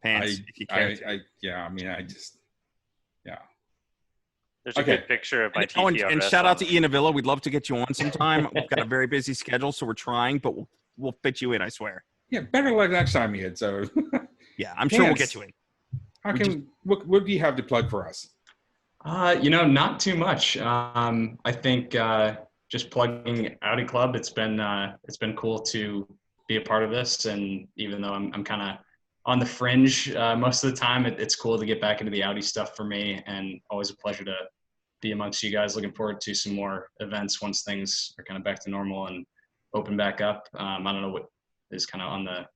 Pants, if you can. There's a good picture of my TPO. And shout out to Ian Avila. We'd love to get you on sometime. We've got a very busy schedule, so we're trying, but we'll fit you in, I swear. Yeah, better luck next time, Ian. So yeah, I'm sure we'll get you in. What do you have to plug for us? not too much. I think just plugging Audi Club. It's been cool to be a part of this, and even though I'm kind of on the fringe most of the time, it's cool to get back into the Audi stuff for me, and always a pleasure to be amongst you guys. Looking forward to some more events once things are kind of back to normal and open back up. I don't know what is kind of on the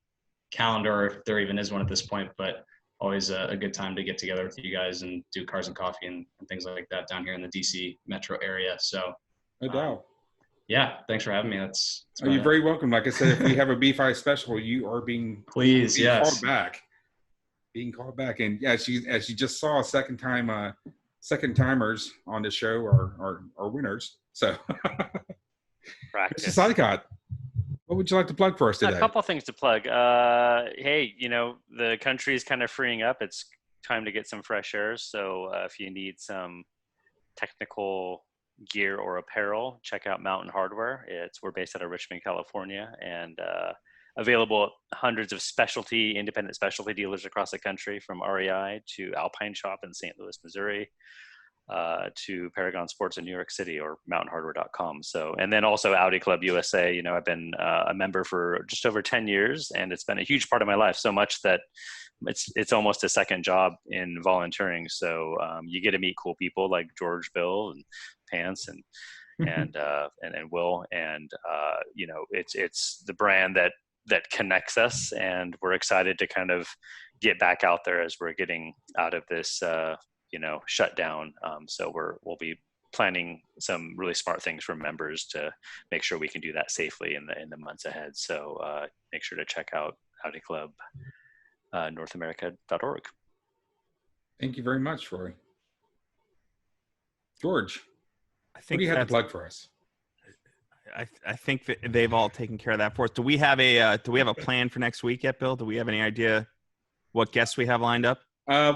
calendar, or if there even is one at this point, but always a good time to get together with you guys and do cars and coffee and things like that down here in the DC metro area. So No doubt. yeah, thanks for having me. You're very welcome. Like I said, if we have a B5 special, you are being please, being yes, called back. Being called back, and as you just saw, second timers on the show are winners. So, Practice. Mr. Sie-kot, what would you like to plug for us today? A couple things to plug. Hey, the country is kind of freeing up. It's time to get some fresh air. So if you need some technical gear or apparel, check out Mountain Hardwear. We're based out of Richmond, California, and available at hundreds of independent specialty dealers across the country, from REI to Alpine Shop in St. Louis, Missouri, to Paragon Sports in New York City, or mountainhardwear.com. So, and then also Audi Club USA. I've been a member for just over 10 years, and it's been a huge part of my life, so much that it's almost a second job in volunteering. So you get to meet cool people like George, Bill, and Pants, and Will, and it's the brand that connects us, and we're excited to kind of get back out there as we're getting out of this shut down. So we'll be planning some really smart things for members to make sure we can do that safely in the months ahead. So make sure to check out Audi Club NorthAmerica.org. Thank you very much, Roy. George, I think what do you have to plug for us? I think that they've all taken care of that for us. Do we have a plan for next week yet, Bill? Do we have any idea what guests we have lined up? I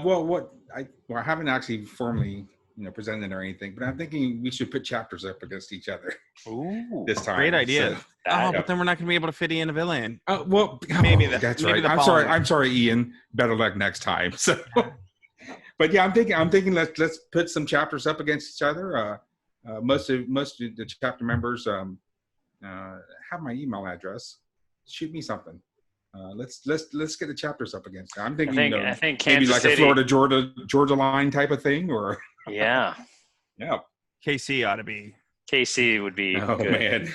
haven't actually formally presented or anything, but I'm thinking we should put chapters up against each other. Ooh, this time. Great idea. So, but then we're not going to be able to fit Ian Avila in. That's right. I'm sorry, Ian. Better luck next time. So, but yeah, I'm thinking let's put some chapters up against each other. Most of the chapter members have my email address. Shoot me something. Let's get the chapters up against. I'm thinking, I think maybe Kansas like City. a Florida Georgia line type of thing, or yeah. KC ought to be. KC would be. Oh good. Man,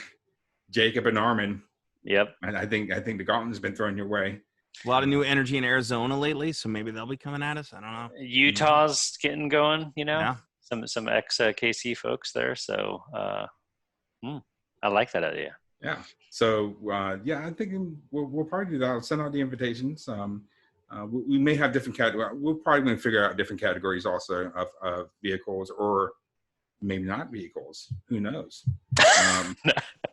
Jacob and Armin. Yep. And I think the gauntlet's been thrown your way. A lot of new energy in Arizona lately, so maybe they'll be coming at us. I don't know. Utah's getting going. Yeah. Some ex KC folks there. So I like that idea. Yeah. So I'm thinking we'll probably do that. I'll send out the invitations. We may have different categories. We're probably going to figure out different categories also of vehicles, or maybe not vehicles. Who knows?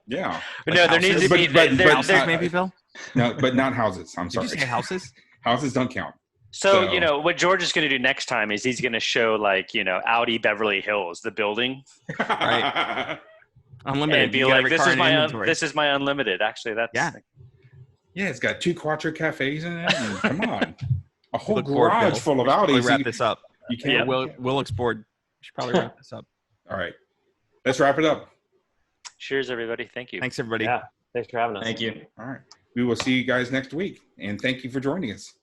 Yeah. Like no, there needs to be houses, maybe, Bill. No, but not houses. I'm sorry. Did you say houses? Houses don't count. So, what George is going to do next time is he's going to show Audi Beverly Hills, the building. Right. Unlimited. And be like, this is my unlimited. Actually, that's. Yeah, it's got 2 Quattro cafes in it. And, come on. A whole garage full of Audis. Wrap this up. You can't. We'll explore. We should probably wrap this up. All right. Let's wrap it up. Cheers, everybody. Thank you. Thanks, everybody. Yeah. Thanks for having us. Thank you. All right. We will see you guys next week. And thank you for joining us.